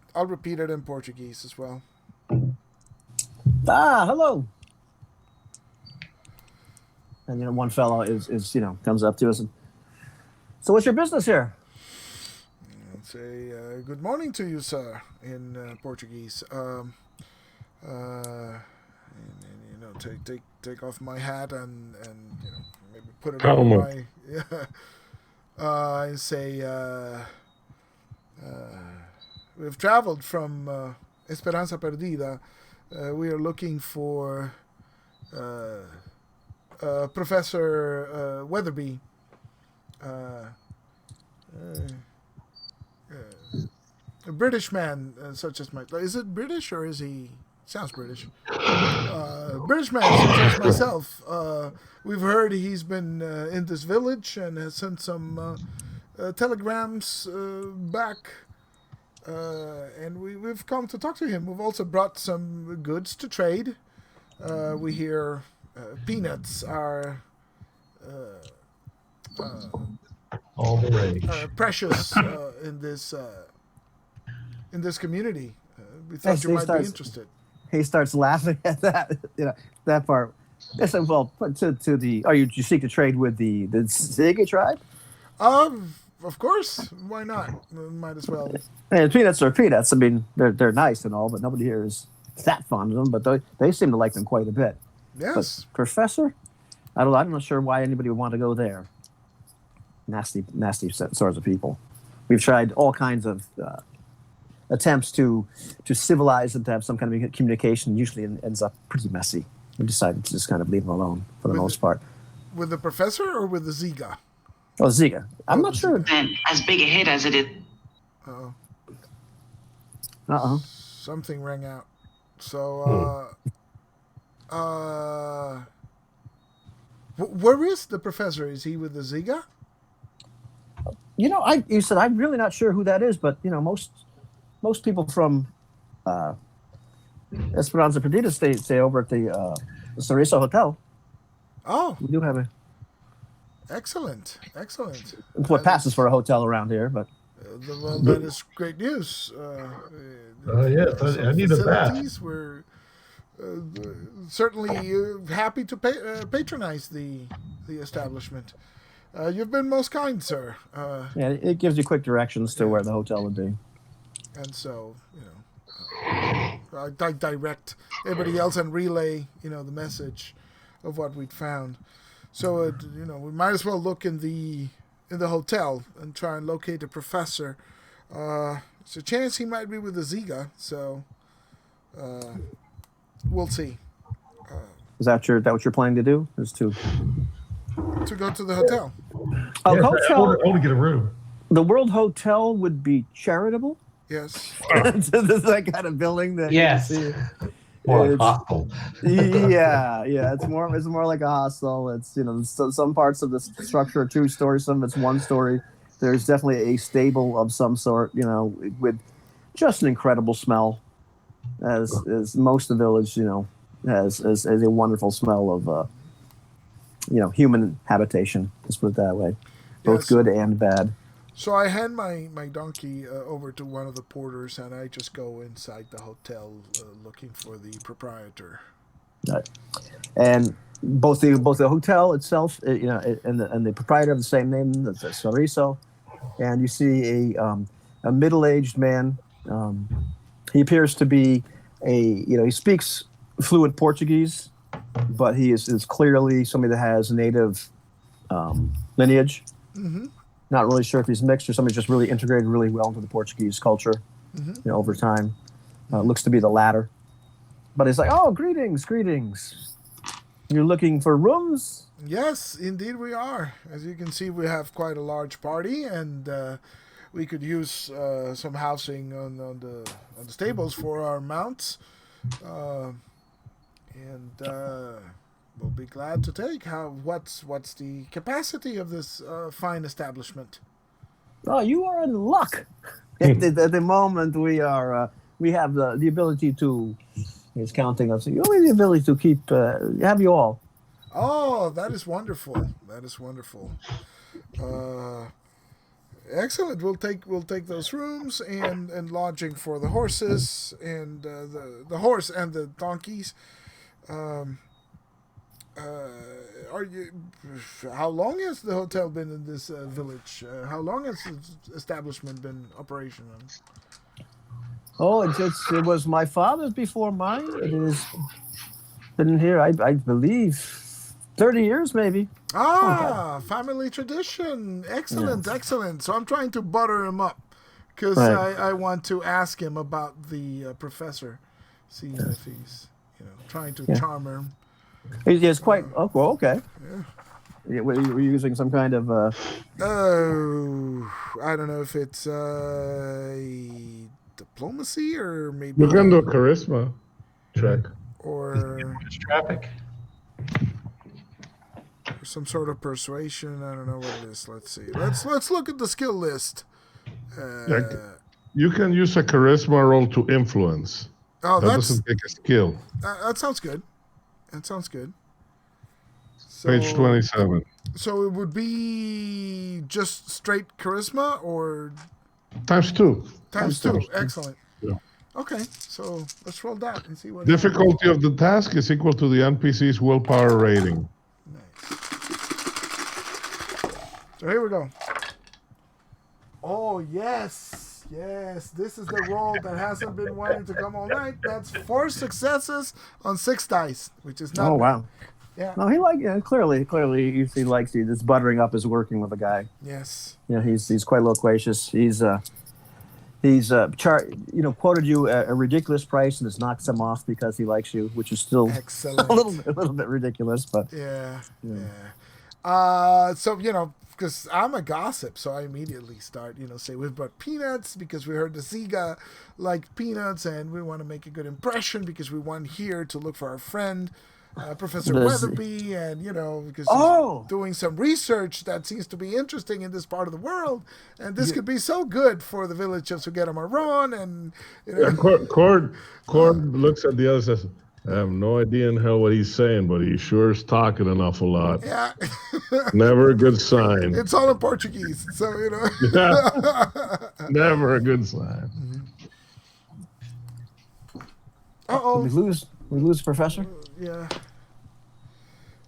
it in Portuguese as well. Hello. And one fellow is comes up to us and, so what's your business here? I'll say good morning to you, sir, in Portuguese. Take off my hat and maybe put it on Calmo. my and say we've traveled from Esperanza Perdida. We are looking for Professor Weatherby. A British man, such as is it British or is he? Sounds British. British man, such as myself. We've heard he's been in this village and has sent some telegrams back. And we've come to talk to him. We've also brought some goods to trade. We hear peanuts are All the rage. precious in this community. We thought Yes, you he might starts- be interested. He starts laughing at that, that part. I said, well, to the, you seek to trade with the Ziga tribe? Of course. Why not? Might as well. And peanuts are peanuts. I mean, they're nice and all, but nobody here is that fond of them. But they seem to like them quite a bit. Yes. But Professor, I'm not sure why anybody would want to go there. Nasty sorts of people. We've tried all kinds of attempts to civilize them, to have some kind of communication. Usually ends up pretty messy. We decided to just kind of leave them alone for the most part. With the professor or with the Ziga? Oh, Ziga. I'm not sure. And as big a hit as it is. Uh-oh. Something rang out. So, where is the professor? Is he with the Ziga? You said I'm really not sure who that is, but most people from Esperanza Perdida stay over at the Cereza Hotel. Oh, We do have a Excellent. It's what passes for a hotel around here, but Well, that is great news. Yes, I need a bath. Facilities. We're certainly happy to patronize the establishment. You've been most kind, sir. yeah, it gives you quick directions to where the hotel would be. And so, I direct everybody else and relay, the message of what we'd found. So, we might as well look in the hotel and try and locate the professor. There's a chance he might be with the Ziga, so we'll see. Is that what you're planning to do? Is to go to the hotel. A Yes, hotel? I want to get a room. The World Hotel would be charitable. Yes. This is that kind of building that Yes. you can see. More It's- hostile. Yeah. It's more like a hostel. It's some parts of the structure are 2 stories, some of it's 1 story. There's definitely a stable of some sort, with just an incredible smell, as most of the village, has a wonderful smell of human habitation. Let's put it that way, both Yes. good and bad. So I hand my donkey over to one of the porters, and I just go inside the hotel looking for the proprietor. Right. And both the hotel itself, and the proprietor have the same name, that's Soriso. And you see a middle-aged man. He appears to be he speaks fluent Portuguese, but he is clearly somebody that has native lineage. Mm-hmm. Not really sure if he's mixed or somebody just really integrated really well into the Portuguese culture, over time. Looks to be the latter. But he's like, oh, greetings. You're looking for rooms? Yes, indeed we are. As you can see, we have quite a large party, and we could use some housing on the stables for our mounts. And we'll be glad to take. What's the capacity of this fine establishment? Oh, you are in luck. At the moment, we have the ability to. He's counting us. You have the ability to keep. Have you all? Oh, that is wonderful. Excellent. We'll take those rooms and lodging for the horses and the horse and the donkeys. Are you? How long has the hotel been in this village? How long has the establishment been operational? Oh, it was my father's before mine. It is been here, I believe, 30 years maybe. Ah, family tradition. Excellent, Yes. excellent. So I'm trying to butter him up because Right. I want to ask him about the professor, see if he's trying to charm him. It's quite. Oh, well, okay. Yeah, were you using some kind of? Oh, I don't know if it's diplomacy or maybe You can do a charisma check. or It's traffic. some sort of persuasion. I don't know what it is. Let's see. Let's look at the skill list. You can use a charisma roll to influence. Oh, That that's doesn't take a skill. that sounds good. That sounds good. So, Page 27. So it would be just straight charisma or Times 2. times 2. Times two. Excellent. Yeah. Okay, so let's roll that and see what Difficulty of the task is equal to the NPC's willpower rating. Nice. So here we go. Oh yes, this is the roll that hasn't been wanting to come all night. That's 4 successes on 6 dice, which is not. Oh wow. Yeah. No, clearly he likes you. This buttering up is working with the guy. Yes. He's quite loquacious. He's quoted you a ridiculous price and has knocked him off because he likes you, which is still Excellent. a little bit ridiculous, but Yeah. So because I'm a gossip, so I immediately start, say we've brought peanuts because we heard the Ziga liked peanuts, and we want to make a good impression because we want here to look for our friend, Professor The Weatherby, and because Oh! he's doing some research that seems to be interesting in this part of the world, and this could be so good for the village of Sugera Marron, and Yeah, Cord looks at the other and says, I have no idea in hell what he's saying, but he sure is talking an awful lot. Yeah. Never a good sign. It's all in Portuguese, so you know. Yeah. Never a good sign. Uh-oh. Did we lose the professor? Yeah.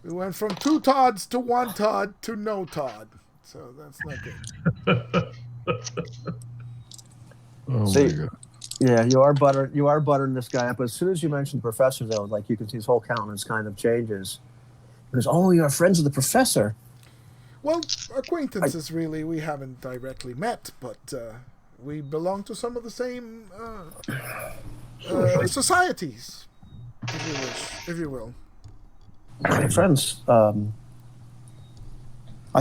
We went from 2 Todds to 1 Todd to no Todd. So that's not good. Oh See, my god. Yeah, you are buttering this guy up. But as soon as you mentioned professor, though, like you can see his whole countenance kind of changes. Because you're friends with the professor. Well, acquaintances, really. We haven't directly met, but we belong to some of the same societies, if you wish, if you will. Hey, friends, I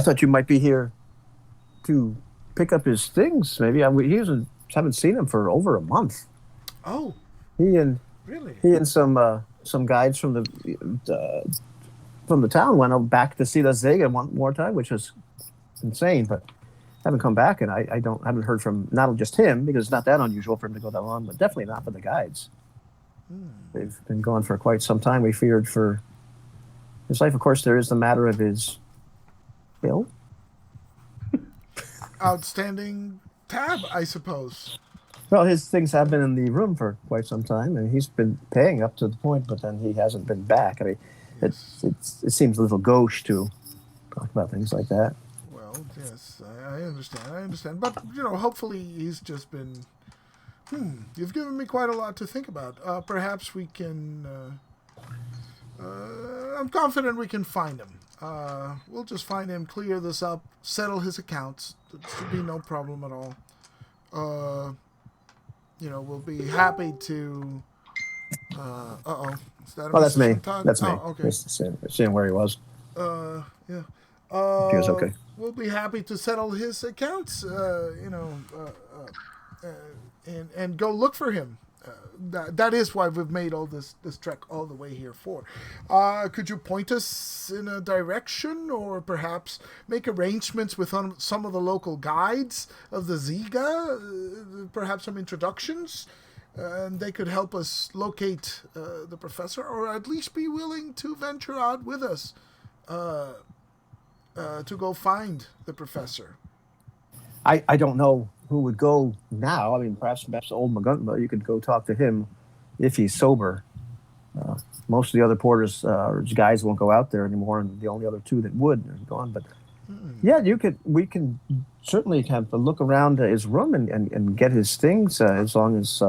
thought you might be here to pick up his things. Maybe haven't seen him for over a month. Oh, Really? He and some guides from the town went back to see the Zega one more time, which was insane. But haven't come back, and I haven't heard from not just him, because it's not that unusual for him to go that long, but definitely not for the guides. They've been gone for quite some time. We feared for his life. Of course, there is the matter of his bill. outstanding tab, I suppose. Well, his things have been in the room for quite some time, and he's been paying up to the point, but then he hasn't been back. I mean, it seems a little gauche to talk about things like that. Well, yes, I understand. But, hopefully he's just been... you've given me quite a lot to think about. Perhaps we can... I'm confident we can find him. We'll just find him, clear this up, settle his accounts. There should be no problem at all. We'll be happy to... Is that a That's me. message from Todd? That's me. Oh, okay. Just seeing where he was. Yeah. He was okay. We'll be happy to settle his accounts, and go look for him. That is why we've made all this trek all the way here for. Could you point us in a direction, or perhaps make arrangements with some of the local guides of the Ziga? Perhaps some introductions, and they could help us locate the professor, or at least be willing to venture out with us to go find the professor. I don't know who would go now. I mean, perhaps old Magunta. You could go talk to him if he's sober. Most of the other porters, guys, won't go out there anymore, and the only other 2 that would are gone. But yeah, we can certainly have a look around his room and get his things as long as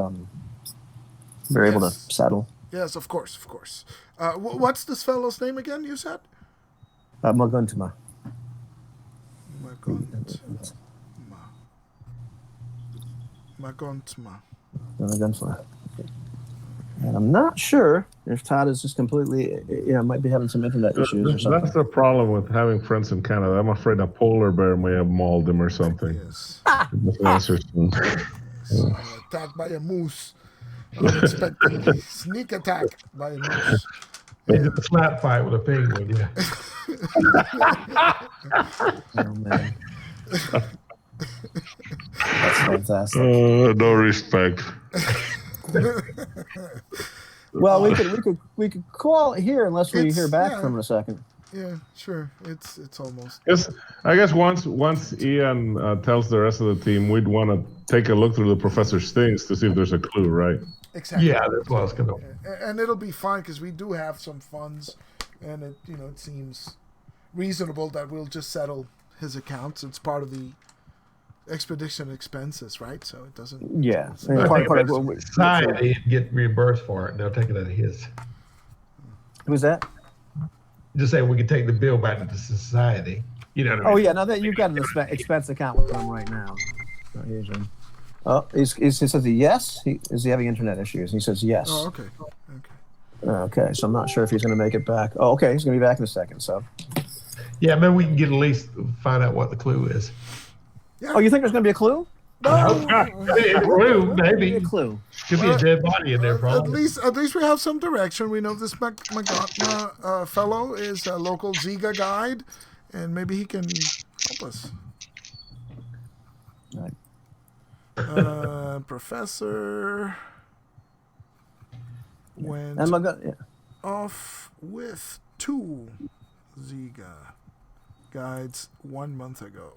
we're able to settle. Yes, of course. What's this fellow's name again? You said Maguntama. Maguntama. And I'm not sure if Todd is just completely, might be having some internet issues or something. That's the problem with having friends in Canada. I'm afraid a polar bear may have mauled him or something. Yes. Attacked by a moose. Unexpectedly. Sneak attack by a moose. They did the slap fight with a penguin, yeah. Oh, man. That's fantastic. No respect. Well, we could call it here unless we hear back from him in a second. Yeah, sure. It's almost. I guess once Ian tells the rest of the team, we'd want to take a look through the professor's things to see if there's a clue, right? Exactly. Yeah, that's what I was gonna. And it'll be fine because we do have some funds, and it seems reasonable that we'll just settle his accounts. It's part of the expedition expenses, right? So it doesn't. Yeah. Society get reimbursed for it, and they'll take it out of his. Who's that? Just say we can take the bill back to the society. You know what I mean? Oh yeah. Now that you've got an expense account with them right now. So here's him. Oh, he says yes. Is he having internet issues? He says yes. Oh, okay. Okay, so I'm not sure if he's going to make it back. Oh, okay, he's going to be back in a second. So. Yeah, maybe we can get at least find out what the clue is. Yeah. Oh, you think there's going to be a clue? No, a clue, maybe. A clue. Could be a dead body in there, At probably. least we have some direction. We know this Magatna fellow is a local Ziga guide, and maybe he can help us. Right. Professor. went And yeah. off with 2 Ziga guides 1 month ago.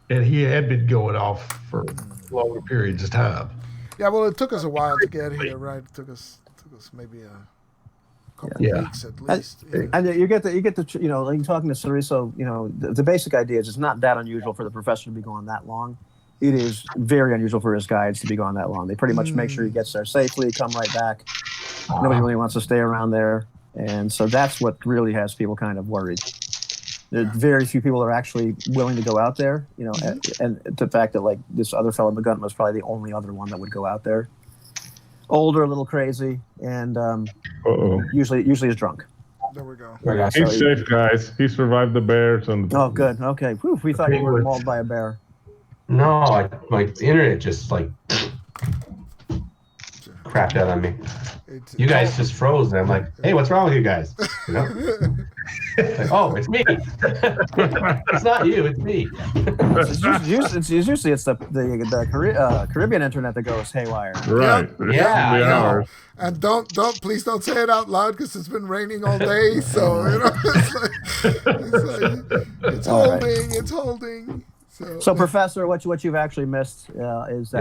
And he had been going off for longer periods of time. Yeah, well, it took us a while to get here, right? It took us maybe a couple Yeah. weeks at least. Yeah. And you get the like talking to Ceriso, the basic idea is it's not that unusual for the professor to be gone that long. It is very unusual for his guides to be gone that long. They pretty much make sure he gets there safely, come right back. Nobody really wants to stay around there. And so that's what really has people kind of worried. There's very few people that are actually willing to go out there, and the fact that like this other fellow McGunt was probably the only other one that would go out there. Older, a little crazy, and usually is drunk. There we go. He's safe, guys. He survived the bears. Oh, good. Okay. Whew, we thought you were mauled by a bear. No, my internet just like crapped out on me. You guys just froze, and I'm like, "Hey, what's wrong with you guys?" Like, oh, it's me. It's not you, it's me. Usually it's the Caribbean internet that goes haywire. Right. Yeah. And please don't say it out loud because it's been raining all day. So it's holding. So Professor, what you've actually missed is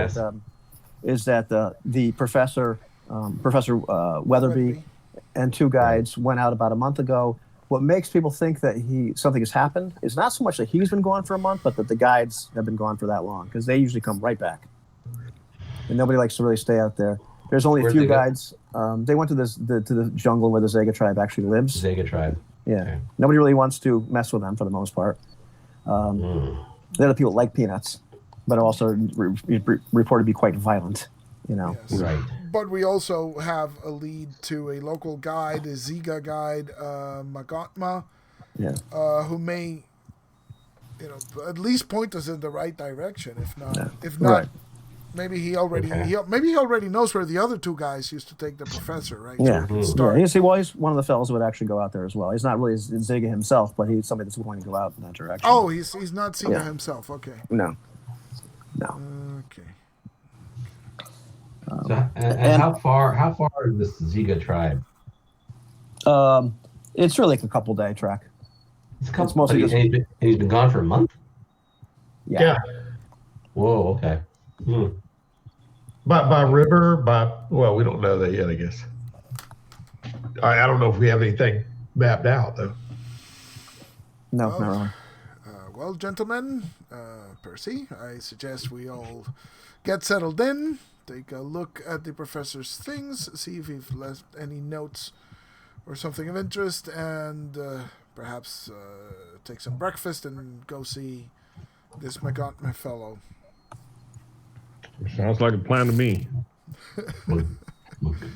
that the professor, Professor Weatherby, and 2 guides went out about a month ago. What makes people think that something has happened is not so much that he's been gone for a month, but that the guides have been gone for that long, because they usually come right back, and nobody likes to really stay out there. There's only a few guides. They went to the jungle where the Zega tribe actually lives. Zega tribe. Yeah. Okay. Nobody really wants to mess with them for the most part. They're the people that like peanuts, but are also reported to be quite violent. Yes. Right. But we also have a lead to a local guide, a Ziga guide, Magotma, who may, at least point us in the right direction. If not, maybe he already knows where the other 2 guys used to take the professor, right? Yeah. So he's one of the fellows who would actually go out there as well. He's not really Ziga himself, but he's somebody that's willing to go out in that direction. Oh, he's not Ziga himself. Okay. No. Okay. And how far is this Ziga tribe? It's really like a couple-day trek. It's mostly he's been gone for a month? Yeah. Whoa, okay. By river, well, we don't know that yet, I guess. I don't know if we have anything mapped out, though. No, not really. Well, gentlemen, Percy, I suggest we all get settled in, take a look at the professor's things, see if he's left any notes or something of interest, and perhaps take some breakfast and go see this McGuntman fellow. Sounds like a plan to me.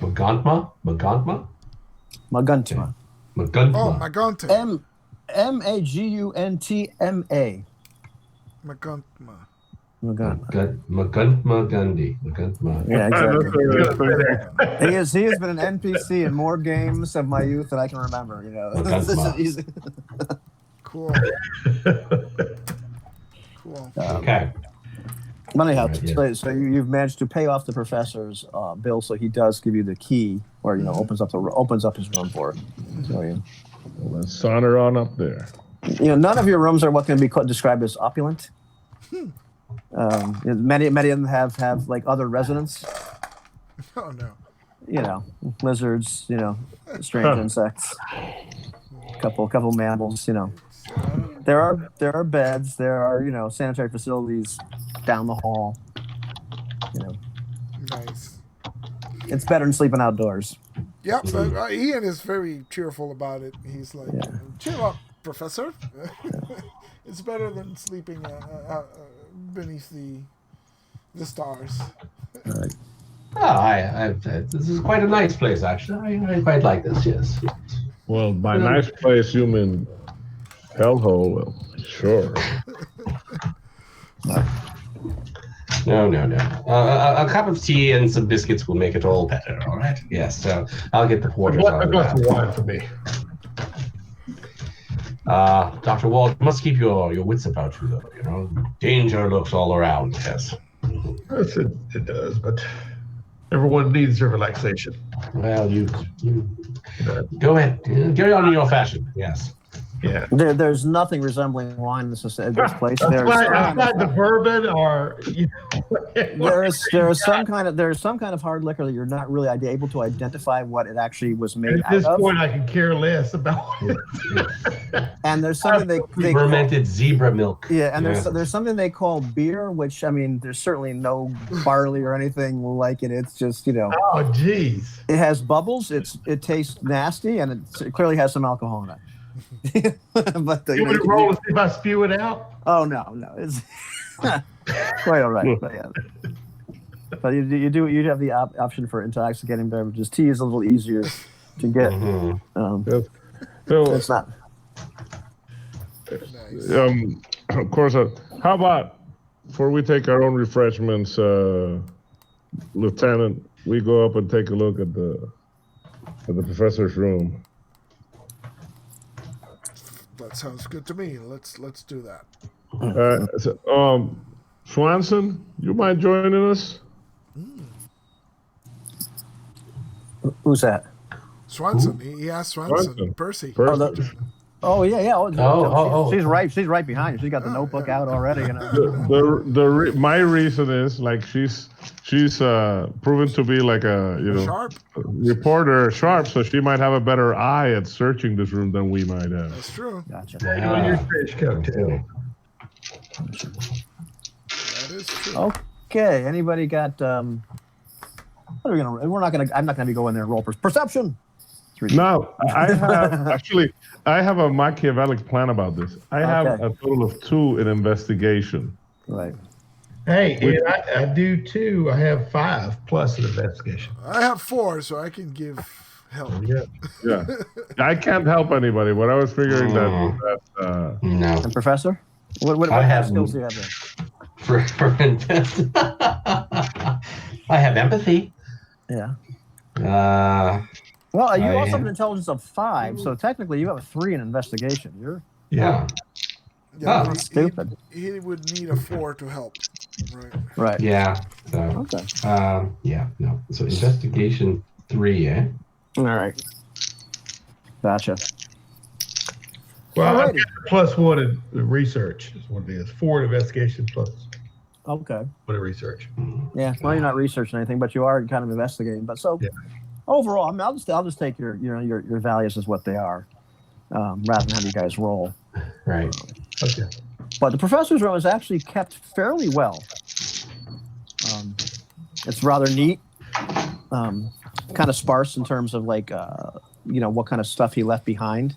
Magantma? Maguntma. Magantma. Oh, Maguntma. Maguntma. Maguntma. Magantma Gandhi. Magantma. Yeah, exactly. He has been an NPC in more games of my youth than I can remember. Cool. Okay. But anyhow, so you've managed to pay off the professor's bill, so he does give you the key, or opens up his room for it. So, Well, let's saunter on up there. None of your rooms are what can be described as opulent. Many of them have like other residents. Oh no. Lizards. Strange insects. Couple mammals. There are beds. There are sanitary facilities down the hall. Nice. It's better than sleeping outdoors. Yep. Ian is very cheerful about it. He's like, cheer up, Professor. It's better than sleeping beneath the stars. This is quite a nice place, actually. I quite like this, yes. Well, by nice place, you mean hellhole? Well, sure. No. A cup of tea and some biscuits will make it all better, all right? Yes, so I'll get the quarters on I've got some wine for me. Dr. Wald, you must keep your wits about you, though, Danger looks all around, yes. Yes, it does, but Everyone needs their relaxation. Well, you go ahead. Carry on in your fashion. Yes. Yeah. There's nothing resembling wine in this place. That's why I'm not the bourbon or There's some kind of hard liquor that you're not really able to identify what it actually was made at this out of. point I can care less about it. And there's something they fermented zebra milk. Yeah, and there's something they call beer, which I mean, there's certainly no barley or anything like it. It's just Oh, geez. it has bubbles. It tastes nasty, and it clearly has some alcohol in it. But You want to roll and see if I spew it out? Oh no, it's quite all right. But yeah, but you have the option for intoxicating beverages. Tea is a little easier to get. So It's not. of course, how about before we take our own refreshments, Lieutenant, we go up and take a look at the professor's room. That sounds good to me. Let's do that. Swanson, you mind joining us? Who's that? Swanson. He asked Swanson. Percy. Oh yeah. Oh. She's right. She's right behind you. She's got the notebook out already. My reason is like she's proven to be like a Sharp. reporter, sharp, so she might have a better eye at searching this room than we might have. That's true. Gotcha. On your fish cocktail. That is true. Okay. Anybody got? What are we gonna? I'm not gonna be going there and roll perception. No, I have a Machiavellic plan about this. I have a total of 2 in investigation. Right. Hey, and I do too. I have 5 plus an investigation. I have 4, so I can give help. Yeah. I can't help anybody, but I was figuring that No. And Professor, what I have skills do you have there? For invest. I have empathy. Yeah. Uh, Well, you also have an intelligence of 5, so technically you have a 3 in investigation. You're yeah. Yeah, Oh, stupid. He would need a 4 to help. Right. Yeah. So. Okay. Yeah. No. So investigation 3. Eh. All right. Gotcha. Well, I've Alrighty. got +1 in research is what it is. 4 in investigation plus Okay. 1 in research. Yeah. Well, you're not researching anything, but you are kind of investigating. But so overall, I mean, I'll just take your values as what they are, rather than have you guys roll. Right. Okay. But the professor's room is actually kept fairly well. It's rather neat, kind of sparse in terms of like, what kind of stuff he left behind.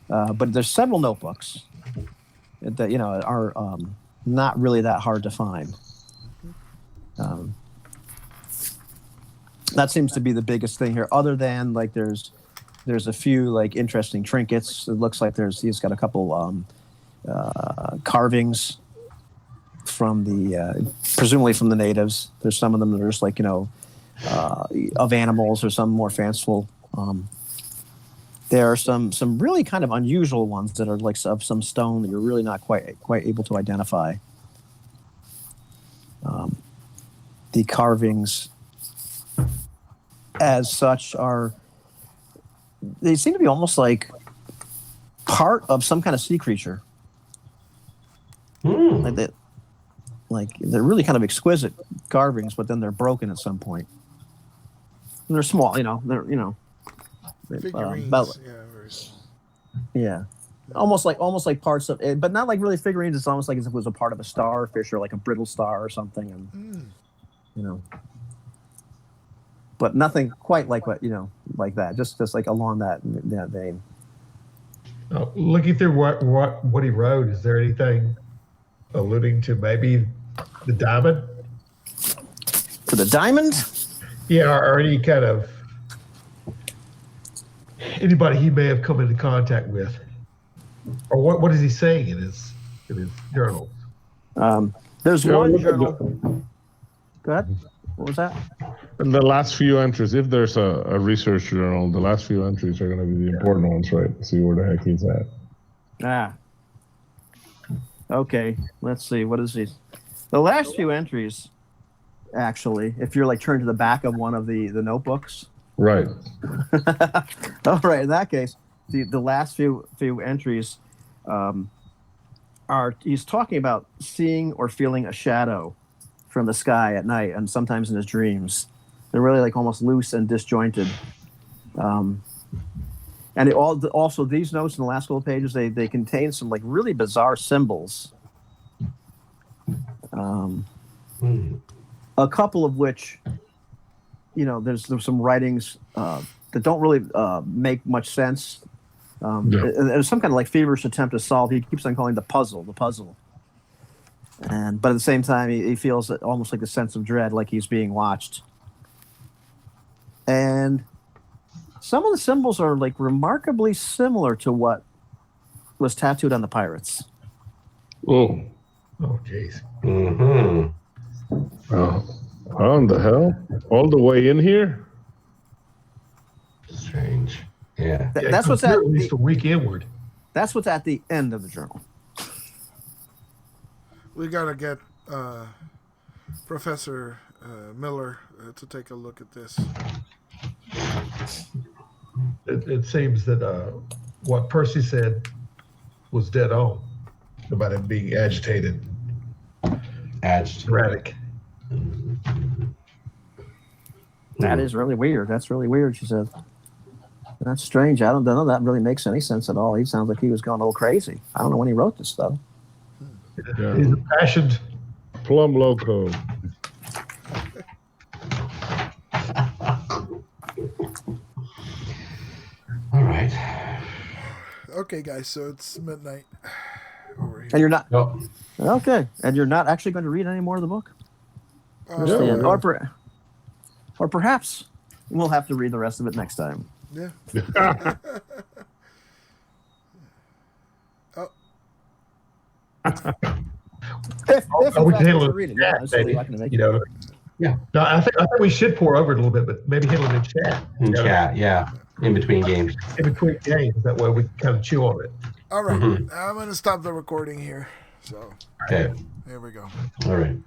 But there's several notebooks that are not really that hard to find. That seems to be the biggest thing here. Other than like, there's a few like interesting trinkets. It looks like he's got a couple carvings from presumably from the natives. There's some of them that are just like of animals, or some more fanciful. There are some really kind of unusual ones that are like of some stone that you're really not quite able to identify. The carvings, as such, they seem to be almost like part of some kind of sea creature. Like they're really kind of exquisite carvings, but then they're broken at some point. And they're small, they're Figurines. Yeah, almost like parts of it, but not like really figurines. It's almost like as if it was a part of a starfish or like a brittle star or something, and but nothing quite like what like that. Just like along that vein. Looking through what he wrote, is there anything alluding to maybe the diamond? To the diamond? Yeah, or any kind of anybody he may have come into contact with, or what is he saying in his journal? There's one journal. Go ahead. What was that? And the last few entries, if there's a research journal, the last few entries are going to be the important ones, right? See where the heck he's at. Okay, let's see. What is he? The last few entries actually, if you're like turned to the back of one of the notebooks. Right. All right. In that case, the last few entries are he's talking about seeing or feeling a shadow from the sky at night, and sometimes in his dreams. They're really like almost loose and disjointed. And also these notes in the last couple of pages, they contain some like really bizarre symbols. A couple of which, there's some writings that don't really make much sense. There's some kind of like feverish attempt to solve. He keeps on calling the puzzle. But at the same time, he feels almost like a sense of dread, like he's being watched. And some of the symbols are like remarkably similar to what was tattooed on the pirates. Oh. Oh, jeez. Mm-hmm. How in the hell? All the way in here? Strange. Yeah. That's what's at least a week inward. That's what's at the end of the journal. We gotta get Professor Miller to take a look at this. It seems that what Percy said was dead on about him being agitated. Erratic. That is really weird. That's really weird, she said. That's strange. I don't know. That really makes any sense at all. He sounds like he was going a little crazy. I don't know when he wrote this stuff. Yeah. He's impassioned. Plum loco. All right. Okay, guys, so it's midnight over here. And you're not Oh, okay. And you're not actually going to read any more of the book. Yeah, Or perhaps we'll have to read the rest of it next time. yeah. If we in can fact handle we're it reading, in chat, it's really maybe, not gonna make you know. Yeah. No, I think we should pour over it a little bit, but maybe handle it in chat. in chat, yeah. In between games. In between games. That way we can kind of chew on it. All right, Mhm. I'm gonna stop the recording here. So Okay. here we go. All right.